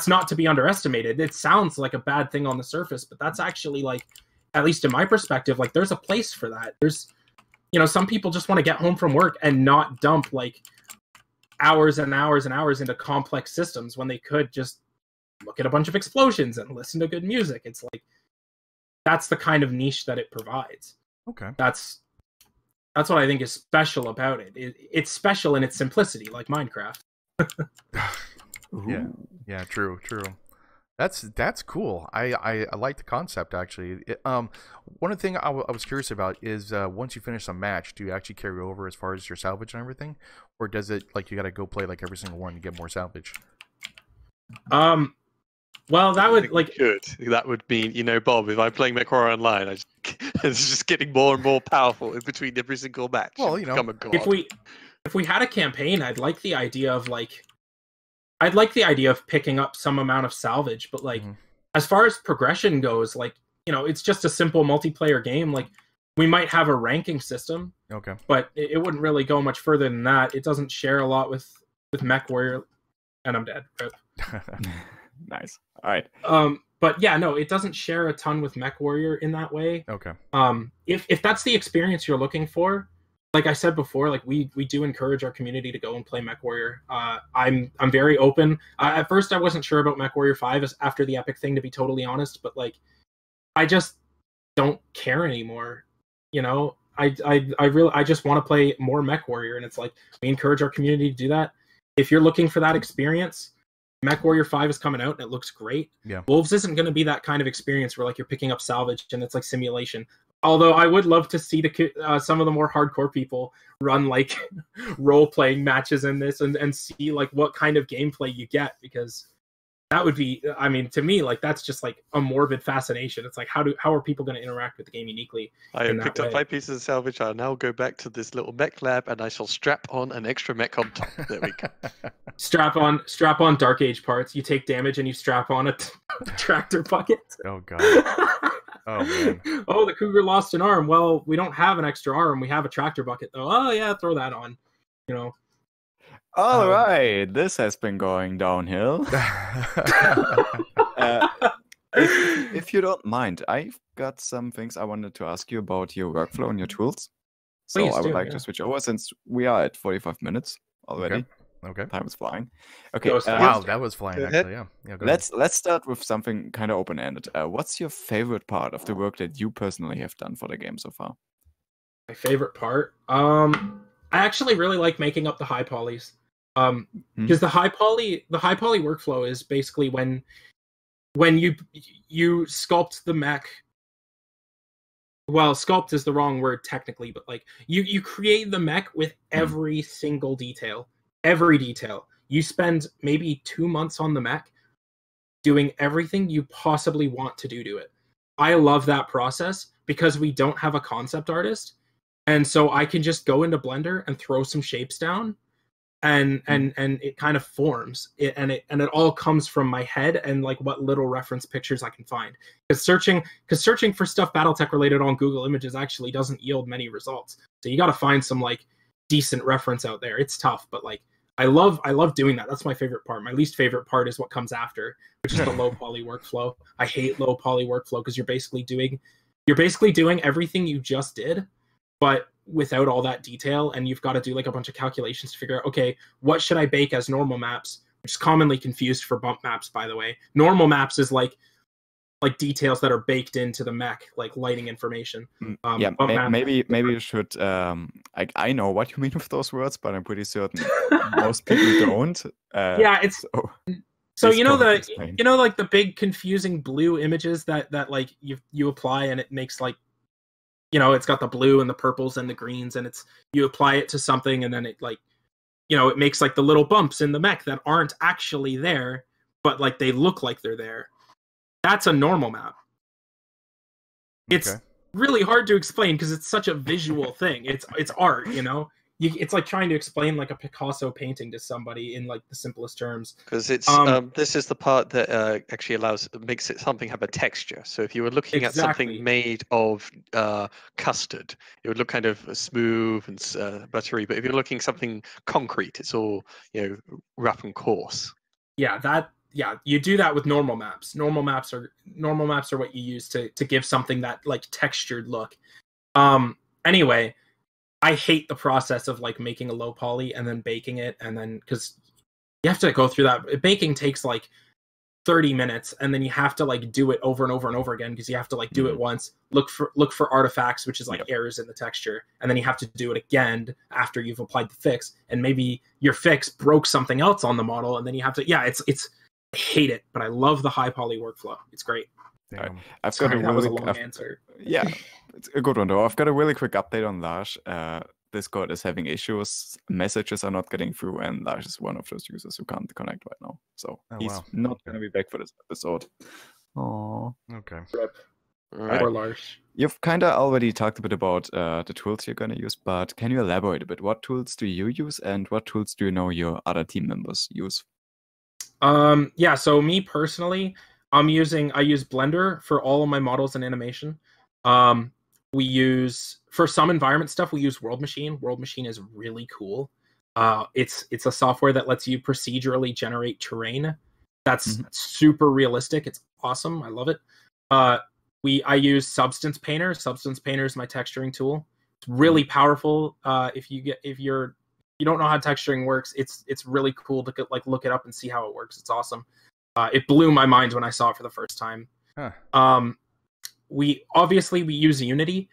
not to be underestimated. It sounds like a bad thing on the surface, but that's actually at least in my perspective, there's a place for that. There's, some people just want to get home from work and not dump hours and hours and hours into complex systems when they could just look at a bunch of explosions and listen to good music. It's that's the kind of niche that it provides. Okay. That's what I think is special about it. It's special in its simplicity, like Minecraft. Yeah, true. That's cool. I like the concept, actually. One of the things I was curious about is once you finish a match, do you actually carry over as far as your salvage and everything, or does it like you got to go play like every single one to get more salvage? Well, that would that would mean, you know, Bob, if I'm playing Mechwarrior Online, it's just getting more and more powerful in between every single match. Well, you know, become a god. if we had a campaign, I'd like the idea of picking up some amount of salvage, but like as far as progression goes, like, you know, it's just a simple multiplayer game. Like, we might have a ranking system, okay, but it wouldn't really go much further than that. It doesn't share a lot with Mechwarrior, and I'm dead. Nice. All right. But yeah, no, it doesn't share a ton with Mechwarrior in that way. Okay. If that's the experience you're looking for, like I said before, like we do encourage our community to go and play Mechwarrior. I'm very open. At first, I wasn't sure about Mechwarrior 5 after the Epic thing, to be totally honest. But like, I just don't care anymore. You know, I just want to play more Mechwarrior, and it's like we encourage our community to do that. If you're looking for that experience, Mechwarrior 5 is coming out and it looks great. Yeah. Wolves isn't going to be that kind of experience where like you're picking up salvage and it's like simulation. Although I would love to see some of the more hardcore people run like role-playing matches in this and see like what kind of gameplay you get, because that would be, I mean, to me, like that's just like a morbid fascination. It's like how are people going to interact with the game uniquely? I have picked up 5 pieces of salvage. I'll now go back to this little mech lab and I shall strap on an extra mech on top. There we go. Strap on Dark Age parts. You take damage and you strap on a tractor bucket. Oh god. Oh man. Oh, the Cougar lost an arm. Well, we don't have an extra arm. We have a tractor bucket though. Oh yeah, throw that on. You know. All right, this has been going downhill. If you don't mind, I've got some things I wanted to ask you about your workflow and your tools. So Please I would do, like to switch over since we are at 45 minutes already. Okay. Time is flying. Okay. Wow, that was flying actually. Yeah. Go ahead. Let's start with something kind of open-ended. What's your favorite part of the work that you personally have done for the game so far? My favorite part? I actually really like making up the high polys. Because the high poly workflow is basically when you sculpt the mech. Well, sculpt is the wrong word technically, but like you create the mech with every single detail. Every detail. You spend maybe 2 months on the mech doing everything you possibly want to do to it. I love that process because we don't have a concept artist. And so I can just go into Blender and throw some shapes down and it kind of forms it, and it all comes from my head and like what little reference pictures I can find. Because searching for stuff BattleTech related on Google Images actually doesn't yield many results. So you got to find some like decent reference out there. It's tough, but like I love doing that. That's my favorite part. My least favorite part is what comes after, which is the low poly workflow. I hate low poly workflow because you're basically doing everything you just did, but without all that detail, and you've got to do like a bunch of calculations to figure out, okay, what should I bake as normal maps, which is commonly confused for bump maps, by the way. Normal maps is like details that are baked into the mech, like lighting information. Maybe you should. I know what you mean with those words, but I'm pretty certain most people don't. It's so you know like the big confusing blue images that like you apply and it makes like, you know, it's got the blue and the purples and the greens, and you apply it to something and then it like, you know, it makes like the little bumps in the mech that aren't actually there, but like they look like they're there. That's a normal map. It's really hard to explain because it's such a visual thing. It's art, you know. It's like trying to explain like a Picasso painting to somebody in like the simplest terms. Because it's this is the part that actually makes it something have a texture. So if you were looking at something made of custard, it would look kind of smooth and buttery. But if you're looking something concrete, it's all, you know, rough and coarse. Yeah, you do that with normal maps. Normal maps are what you use to give something that like textured look. Anyway, I hate the process of like making a low poly and then baking it, and then because you have to go through that. Baking takes like 30 minutes, and then you have to like do it over and over and over again, because you have to like do it once, look for artifacts, which is like errors in the texture, and then you have to do it again after you've applied the fix, and maybe your fix broke something else on the model, and then you have to it's I hate it, but I love the high poly workflow. It's great. Right. I've got that was a long answer. Yeah, it's a good one though. I've got a really quick update on Lars. Discord is having issues, messages are not getting through, and Lars is one of those users who can't connect right now. So he's not going to be back for this episode. Oh, okay. Right. Or Lars. You've kind of already talked a bit about the tools you're going to use, but can you elaborate a bit? What tools do you use, and what tools do you know your other team members use? Yeah, so me personally, I use Blender for all of my models and animation. We use, for some environment stuff, we use World Machine. World Machine is really cool. It's a software that lets you procedurally generate terrain. That's super realistic. It's awesome. I love it. I use Substance Painter. Substance Painter is my texturing tool. It's really powerful. If you don't know how texturing works, it's really cool to look it up and see how it works. It's awesome. It blew my mind when I saw it for the first time. We use Unity.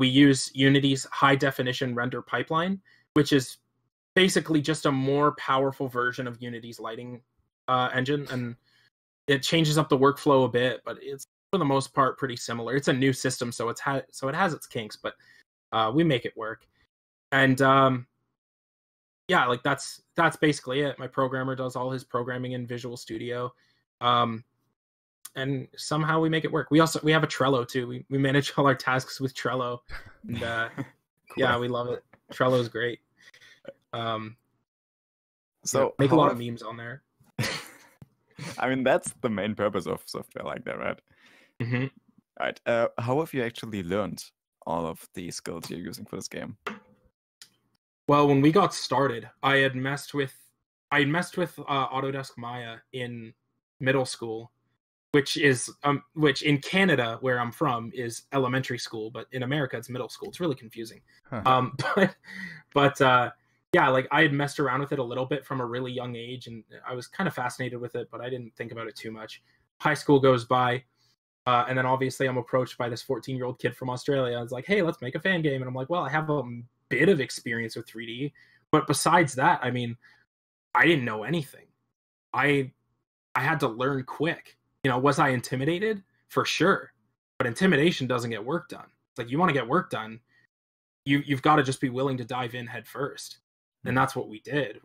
We use Unity's high definition render pipeline, which is basically just a more powerful version of Unity's lighting engine, and it changes up the workflow a bit, but it's for the most part pretty similar. It's a new system, so it has its kinks, but we make it work. And yeah, like that's basically it. My programmer does all his programming in Visual Studio. And somehow we make it work. We have a Trello too. We manage all our tasks with Trello, and cool. Yeah, we love it. Trello is great. So make a lot of memes on there. I mean, that's the main purpose of software like that, right? Mm-hmm. All right. How have you actually learned all of the skills you're using for this game? Well, when we got started, I had messed with Autodesk Maya in middle school, which in Canada, where I'm from, is elementary school, but in America it's middle school. It's really confusing. But yeah, like I had messed around with it a little bit from a really young age, and I was kind of fascinated with it, but I didn't think about it too much. High school goes by, and then obviously I'm approached by this 14-year-old kid from Australia. I was like, hey, let's make a fan game. And I'm like, well, I have a bit of experience with 3D, but besides that, I mean, I didn't know anything. I had to learn quick. You know, was I intimidated? For sure. But intimidation doesn't get work done. It's like, you want to get work done, you've got to just be willing to dive in head first. And that's what we did.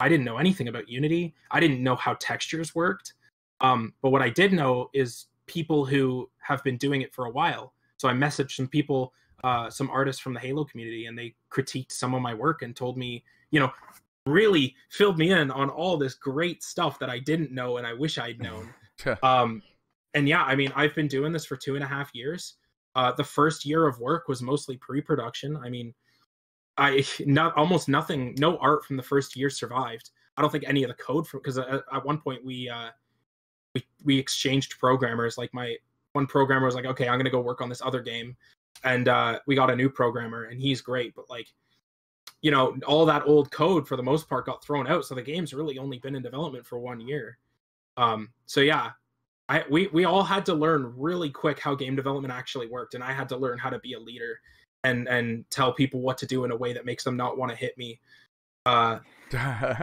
I didn't know anything about Unity. I didn't know how textures worked. But what I did know is people who have been doing it for a while. So I messaged some people, some artists from the Halo community, and they critiqued some of my work and told me, you know, really filled me in on all this great stuff that I didn't know and I wish I'd known. And yeah, I mean, I've been doing this for 2.5 years. The first year of work was mostly pre-production. I mean, almost nothing, no art from the first year survived. I don't think any of the code because at one point we exchanged programmers. Like my one programmer was like, okay, I'm gonna go work on this other game, and we got a new programmer, and he's great, but like, you know, all that old code for the most part got thrown out, so the game's really only been in development for 1 year. So yeah, we all had to learn really quick how game development actually worked, and I had to learn how to be a leader and tell people what to do in a way that makes them not want to hit me.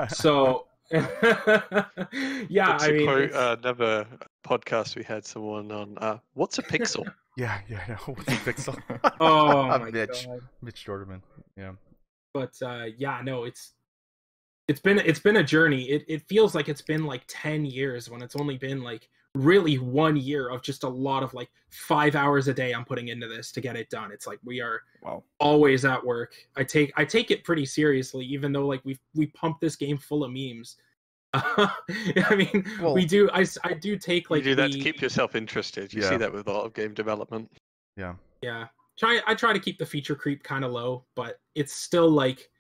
So yeah, I mean, another podcast we had someone on. What's a pixel? Yeah, no, what's a pixel? Oh my Mitch, God. Mitch Jordan. Yeah, but yeah, no, it's been a journey. It feels like it's been like 10 years when it's only been like really 1 year of just a lot of like 5 hours a day I'm putting into this to get it done. It's like we are always at work. I take it pretty seriously, even though like we pump this game full of memes. I mean, we do. I do take like you do that to keep yourself interested. You see that with a lot of game development. Yeah. I try to keep the feature creep kind of low, but it's still like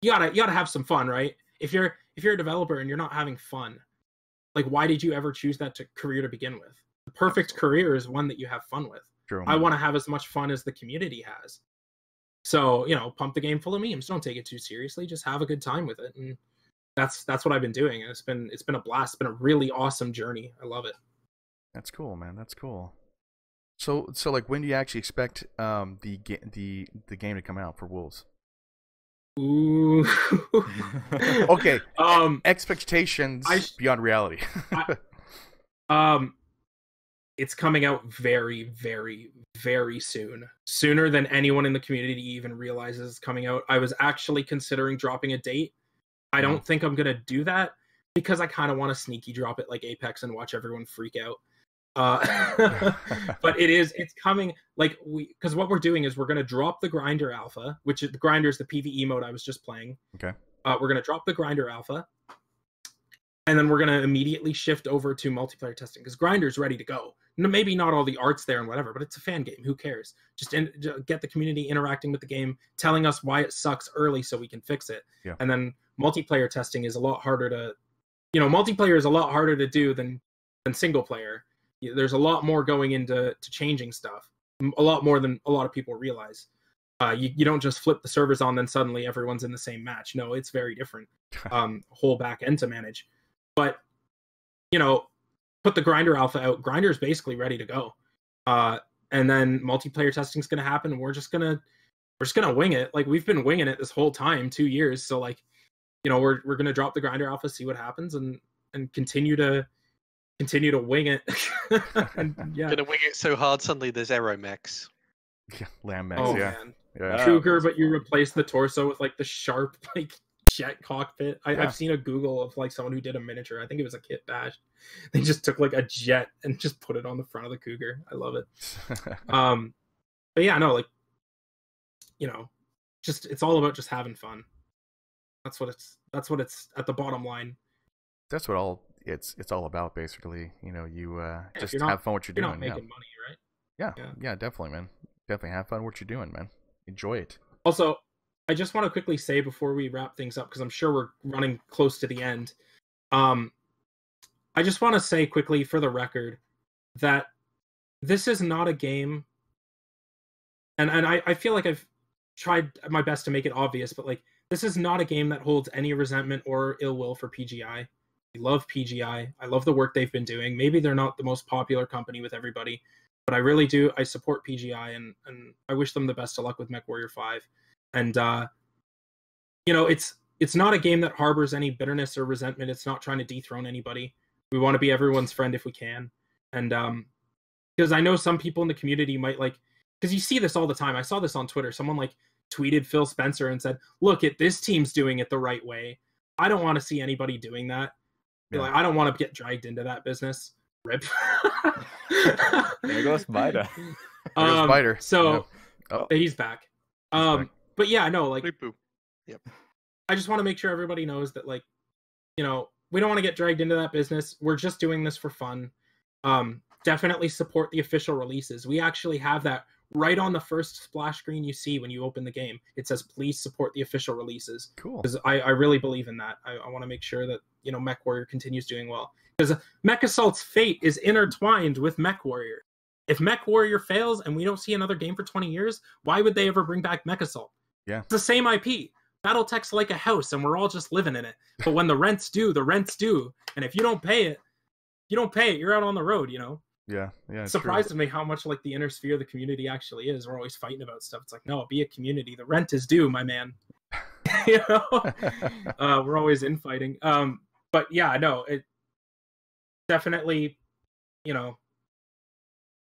you gotta have some fun, right? If you're a developer and you're not having fun, like why did you ever choose that career to begin with? The perfect career is one that you have fun with. True. I want to have as much fun as the community has. So, you know, pump the game full of memes. Don't take it too seriously. Just have a good time with it, and that's what I've been doing, and it's been a blast. It's been a really awesome journey. I love it. That's cool, man. That's cool. So like, when do you actually expect the game to come out for Wolves? Ooh. Okay. Expectations beyond reality. It's coming out very, very, very soon. Sooner than anyone in the community even realizes it's coming out. I was actually considering dropping a date. I don't think I'm gonna do that because I kind of want to sneaky drop it like Apex and watch everyone freak out. But it's coming, like, because what we're doing is we're gonna drop the Grinder Alpha, which the Grinder is the PvE mode I was just playing. Okay. We're gonna drop the Grinder Alpha, and then we're gonna immediately shift over to multiplayer testing because Grinder's ready to go. Maybe not all the art's there and whatever, but it's a fan game. Who cares? Just get the community interacting with the game, telling us why it sucks early so we can fix it. Yeah. And then multiplayer testing is a lot harder to, multiplayer is a lot harder to do than single player. There's a lot more going into changing stuff, a lot more than a lot of people realize. You don't just flip the servers on, then suddenly everyone's in the same match. No, it's very different. Whole back end to manage. But, put the Grinder Alpha out. Grinder is basically ready to go. And then multiplayer testing is going to happen. And we're just going to wing it. Like, we've been winging it this whole time, 2 years. So, like, we're going to drop the Grinder Alpha, see what happens, and continue to wing it. And, yeah. Gonna wing it so hard suddenly there's Aeromechs. Yeah, Land Mechs, Oh, yeah. man. Yeah. Cougar, but you replace the torso with like the sharp like jet cockpit. I've seen a Google of like someone who did a miniature. I think it was a kit bash. They just took like a jet and just put it on the front of the Cougar. I love it. But yeah, no, like, just it's all about just having fun. That's what it's at the bottom line. That's what it's all about, basically. You just not, have fun what you're doing. You're not making money, right? Yeah, definitely, man. Definitely have fun what you're doing, man. Enjoy it. Also, I just want to quickly say before we wrap things up, because I'm sure we're running close to the end. I just want to say quickly for the record that this is not a game, and I feel like I've tried my best to make it obvious, but like, this is not a game that holds any resentment or ill will for PGI. I love PGI. I love the work they've been doing. Maybe they're not the most popular company with everybody, but I really do. I support PGI, and I wish them the best of luck with Mechwarrior 5. And, it's not a game that harbors any bitterness or resentment. It's not trying to dethrone anybody. We want to be everyone's friend if we can. And because I know some people in the community might because you see this all the time. I saw this on Twitter. Someone tweeted Phil Spencer and said, look, this team's doing it the right way. I don't want to see anybody doing that. Yeah. I don't want to get dragged into that business. Rip. There goes Spider. So he's back. But yeah, no, Yep. I just want to make sure everybody knows that, we don't want to get dragged into that business. We're just doing this for fun. Definitely support the official releases. We actually have that right on the first splash screen you see when you open the game. It says, please support the official releases. Cool. Because I really believe in that. I want to make sure that, Mechwarrior continues doing well. Because Mechassault's fate is intertwined with Mechwarrior. If Mechwarrior fails and we don't see another game for 20 years, why would they ever bring back Mechassault? Yeah. It's the same IP. BattleTech's like a house, and we're all just living in it. But when the rent's due, the rent's due. And if you don't pay it, you're out on the road, Yeah. It surprises me how much the inner sphere of the community actually is. We're always fighting about stuff. It's like, no, be a community. The rent is due, my man. We're always infighting. But yeah, no, it definitely,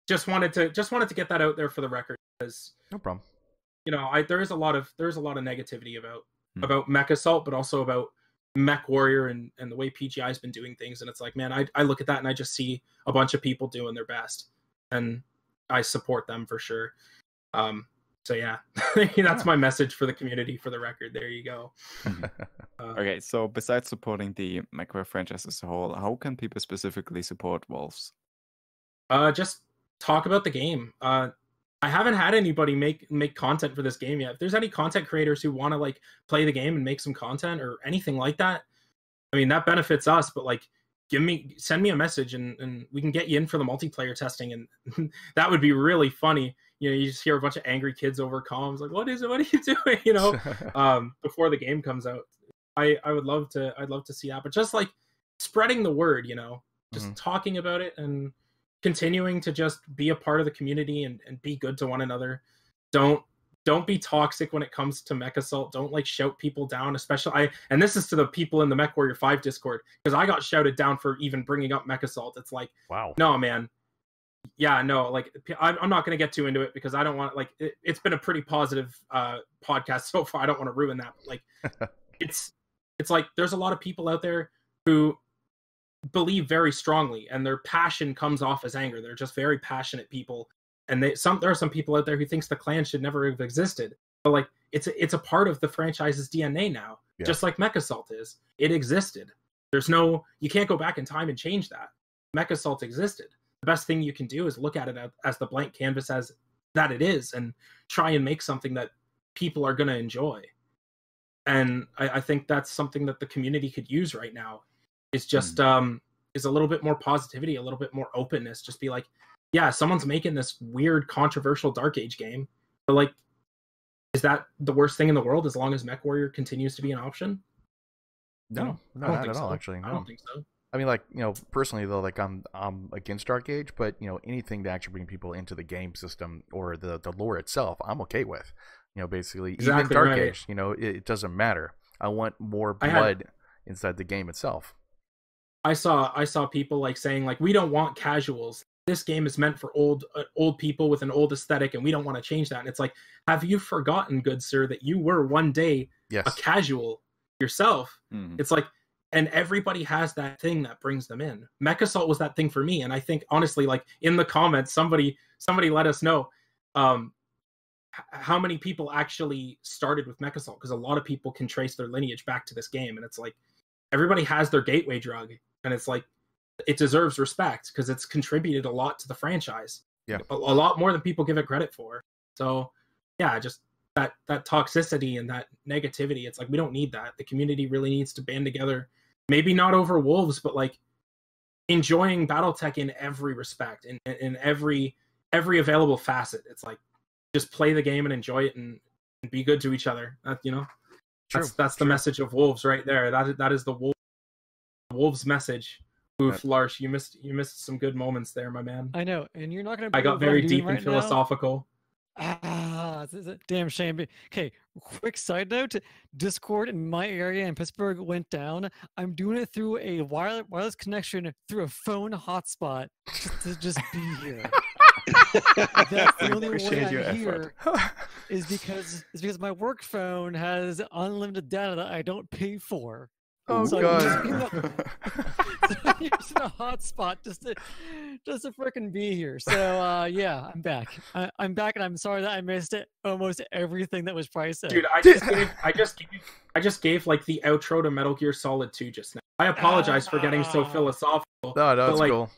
just wanted to get that out there for the record, because no problem. There is a lot of negativity about Mechassault, but also about Mechwarrior and the way PGI has been doing things. And it's like, man, I look at that and I just see a bunch of people doing their best, and I support them for sure. So yeah, that's my message for the community, for the record. There you go. Okay, so besides supporting the Mechwarrior franchise as a whole, how can people specifically support Wolves? Just talk about the game. I haven't had anybody make content for this game yet. If there's any content creators who want to play the game and make some content or anything like that, I mean, that benefits us. But send me a message and we can get you in for the multiplayer testing, and that would be really funny. You just hear a bunch of angry kids over comms what is it? What are you doing? Before the game comes out. I'd love to see that. But just like spreading the word, you know, just talking about it and continuing to just be a part of the community and be good to one another. Don't be toxic when it comes to Mechassault. Don't like shout people down, especially and this is to the people in the Mechwarrior 5 Discord, because I got shouted down for even bringing up Mechassault. It's like, wow, no, man. Yeah, no, like I'm not going to get too into it because I don't want, like, it's been a pretty positive podcast so far. I don't want to ruin that. But, like, it's like there's a lot of people out there who believe very strongly, and their passion comes off as anger. They're just very passionate people. And there are some people out there who thinks the clan should never have existed, but like it's a part of the franchise's DNA now, just like Mechassault is. It existed. You can't go back in time and change that. Mechassault existed. The best thing you can do is look at it as the blank canvas as that it is, and try and make something that people are going to enjoy. And I think that's something that the community could use right now. Is just is a little bit more positivity, a little bit more openness. Just be like, yeah, someone's making this weird, controversial Dark Age game, but like, is that the worst thing in the world as long as Mechwarrior continues to be an option? No, not at all. Actually, no. I don't think so. I mean, like, you know, personally though, like I'm against Dark Age, but you know, anything to actually bring people into the game system or the lore itself, I'm okay with. You know, basically, exactly even Dark right. Age, you know, it doesn't matter. I want more blood inside the game itself. I saw people like saying like, we don't want casuals. This game is meant for old people with an old aesthetic, and we don't want to change that. And it's like, have you forgotten, good sir, that you were one day a casual yourself? It's like, and everybody has that thing that brings them in. Mechassault was that thing for me, and I think honestly, like in the comments, somebody let us know how many people actually started with Mechassault, because a lot of people can trace their lineage back to this game, and it's like everybody has their gateway drug, and it's like, it deserves respect because it's contributed a lot to the franchise. Yeah, a lot more than people give it credit for. So, yeah, just that toxicity and that negativity. It's like, we don't need that. The community really needs to band together. Maybe not over wolves, but like enjoying BattleTech in every respect, in every available facet. It's like, just play the game and enjoy it and be good to each other. You know, that's the message of wolves right there. That is the wolves message. Oof, Lars, you missed some good moments there, my man. I know, and you're not gonna. I got very deep and philosophical. It's a damn shame. Okay, quick side note: Discord in my area in Pittsburgh went down. I'm doing it through a wireless connection through a phone hotspot just to be here. That's the only way I'm here is because my work phone has unlimited data that I don't pay for. Oh, so God. I'm using a hotspot just to freaking be here. So yeah, I'm back. I'm back, and I'm sorry that I missed almost everything that was probably said. Dude, I just gave like the outro to Metal Gear Solid 2 just now. I apologize for getting so philosophical. No, that's like, cool.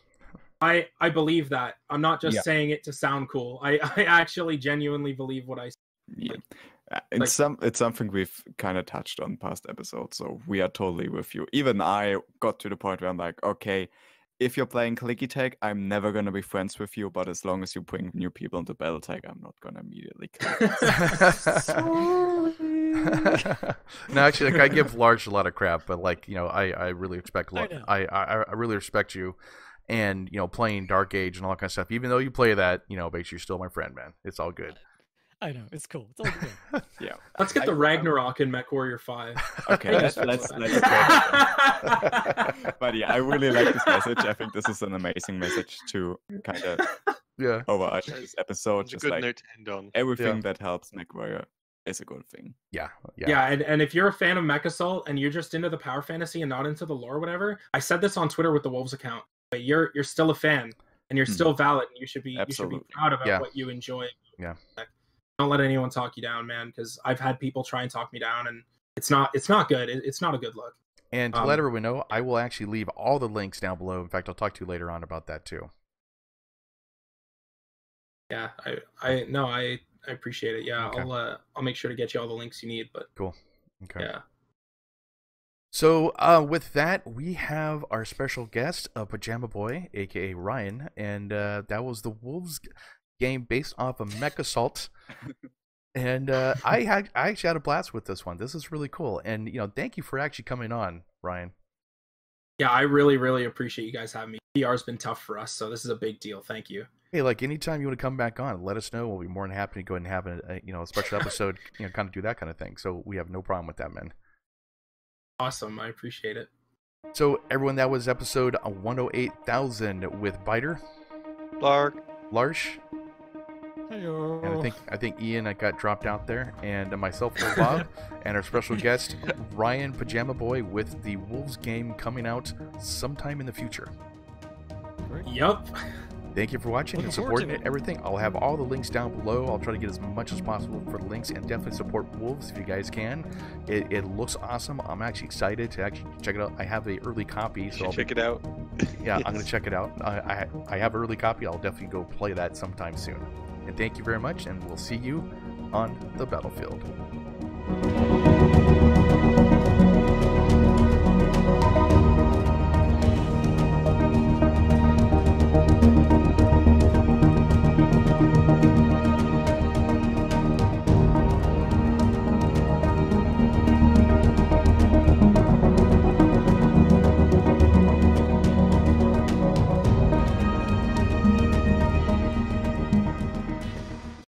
I believe that. I'm not just saying it to sound cool. I actually genuinely believe what I say. Yeah. It's something we've kind of touched on past episodes, so we are totally with you. Even I got to the point where I'm like, okay, if you're playing clicky tag, I'm never gonna be friends with you, but as long as you bring new people into BattleTech, I'm not gonna immediately No, actually, like, I give Large a lot of crap, but like, you know, I really respect I really respect you, and you know, playing Dark Age and all that kind of stuff. Even though you play that, you know, basically you're still my friend, man. It's all good. I know, it's cool. It's all good. Yeah. Let's get the Ragnarok in Mechwarrior 5. Okay, let's But yeah, I really like this message. I think this is an amazing message to kind of overarch this episode. It's a good note to end on. Everything that helps Mechwarrior is a good thing. Yeah, and if you're a fan of Mechassault and you're just into the power fantasy and not into the lore or whatever, I said this on Twitter with the Wolves account, but you're still a fan and you're still valid, and you should be proud about what you enjoy. Yeah. Don't let anyone talk you down, man, because I've had people try and talk me down, and it's not good. It's not a good look. And to let everyone know, I will actually leave all the links down below. In fact, I'll talk to you later on about that too. Yeah, I appreciate it. Yeah, okay. I'll make sure to get you all the links you need. But cool. Okay. Yeah. So with that, we have our special guest, Pajama Boy, aka Ryan, and that was the Wolves game based off of Mechassault. And I actually had a blast with this one. This is really cool. And, thank you for actually coming on, Ryan. Yeah, I really, really appreciate you guys having me. PR's been tough for us, so this is a big deal. Thank you. Hey, like anytime you want to come back on, let us know. We'll be more than happy to go ahead and have a special episode, kind of do that kind of thing. So we have no problem with that, man. Awesome. I appreciate it. So everyone, that was episode 108,000 with Biter, Larsh, and I think Ian got dropped out there, and myself, Bob, and our special guest Ryan Pajama Boy with the Wolves game coming out sometime in the future. Yep. Thank you for watching and supporting it, everything. I'll have all the links down below. I'll try to get as much as possible for the links, and definitely support Wolves if you guys can. It looks awesome. I'm actually excited to actually check it out. I have the early copy, so I'll check it out. Yeah, I'm going to check it out. I have an early copy. I'll definitely go play that sometime soon. And thank you very much, and we'll see you on the battlefield.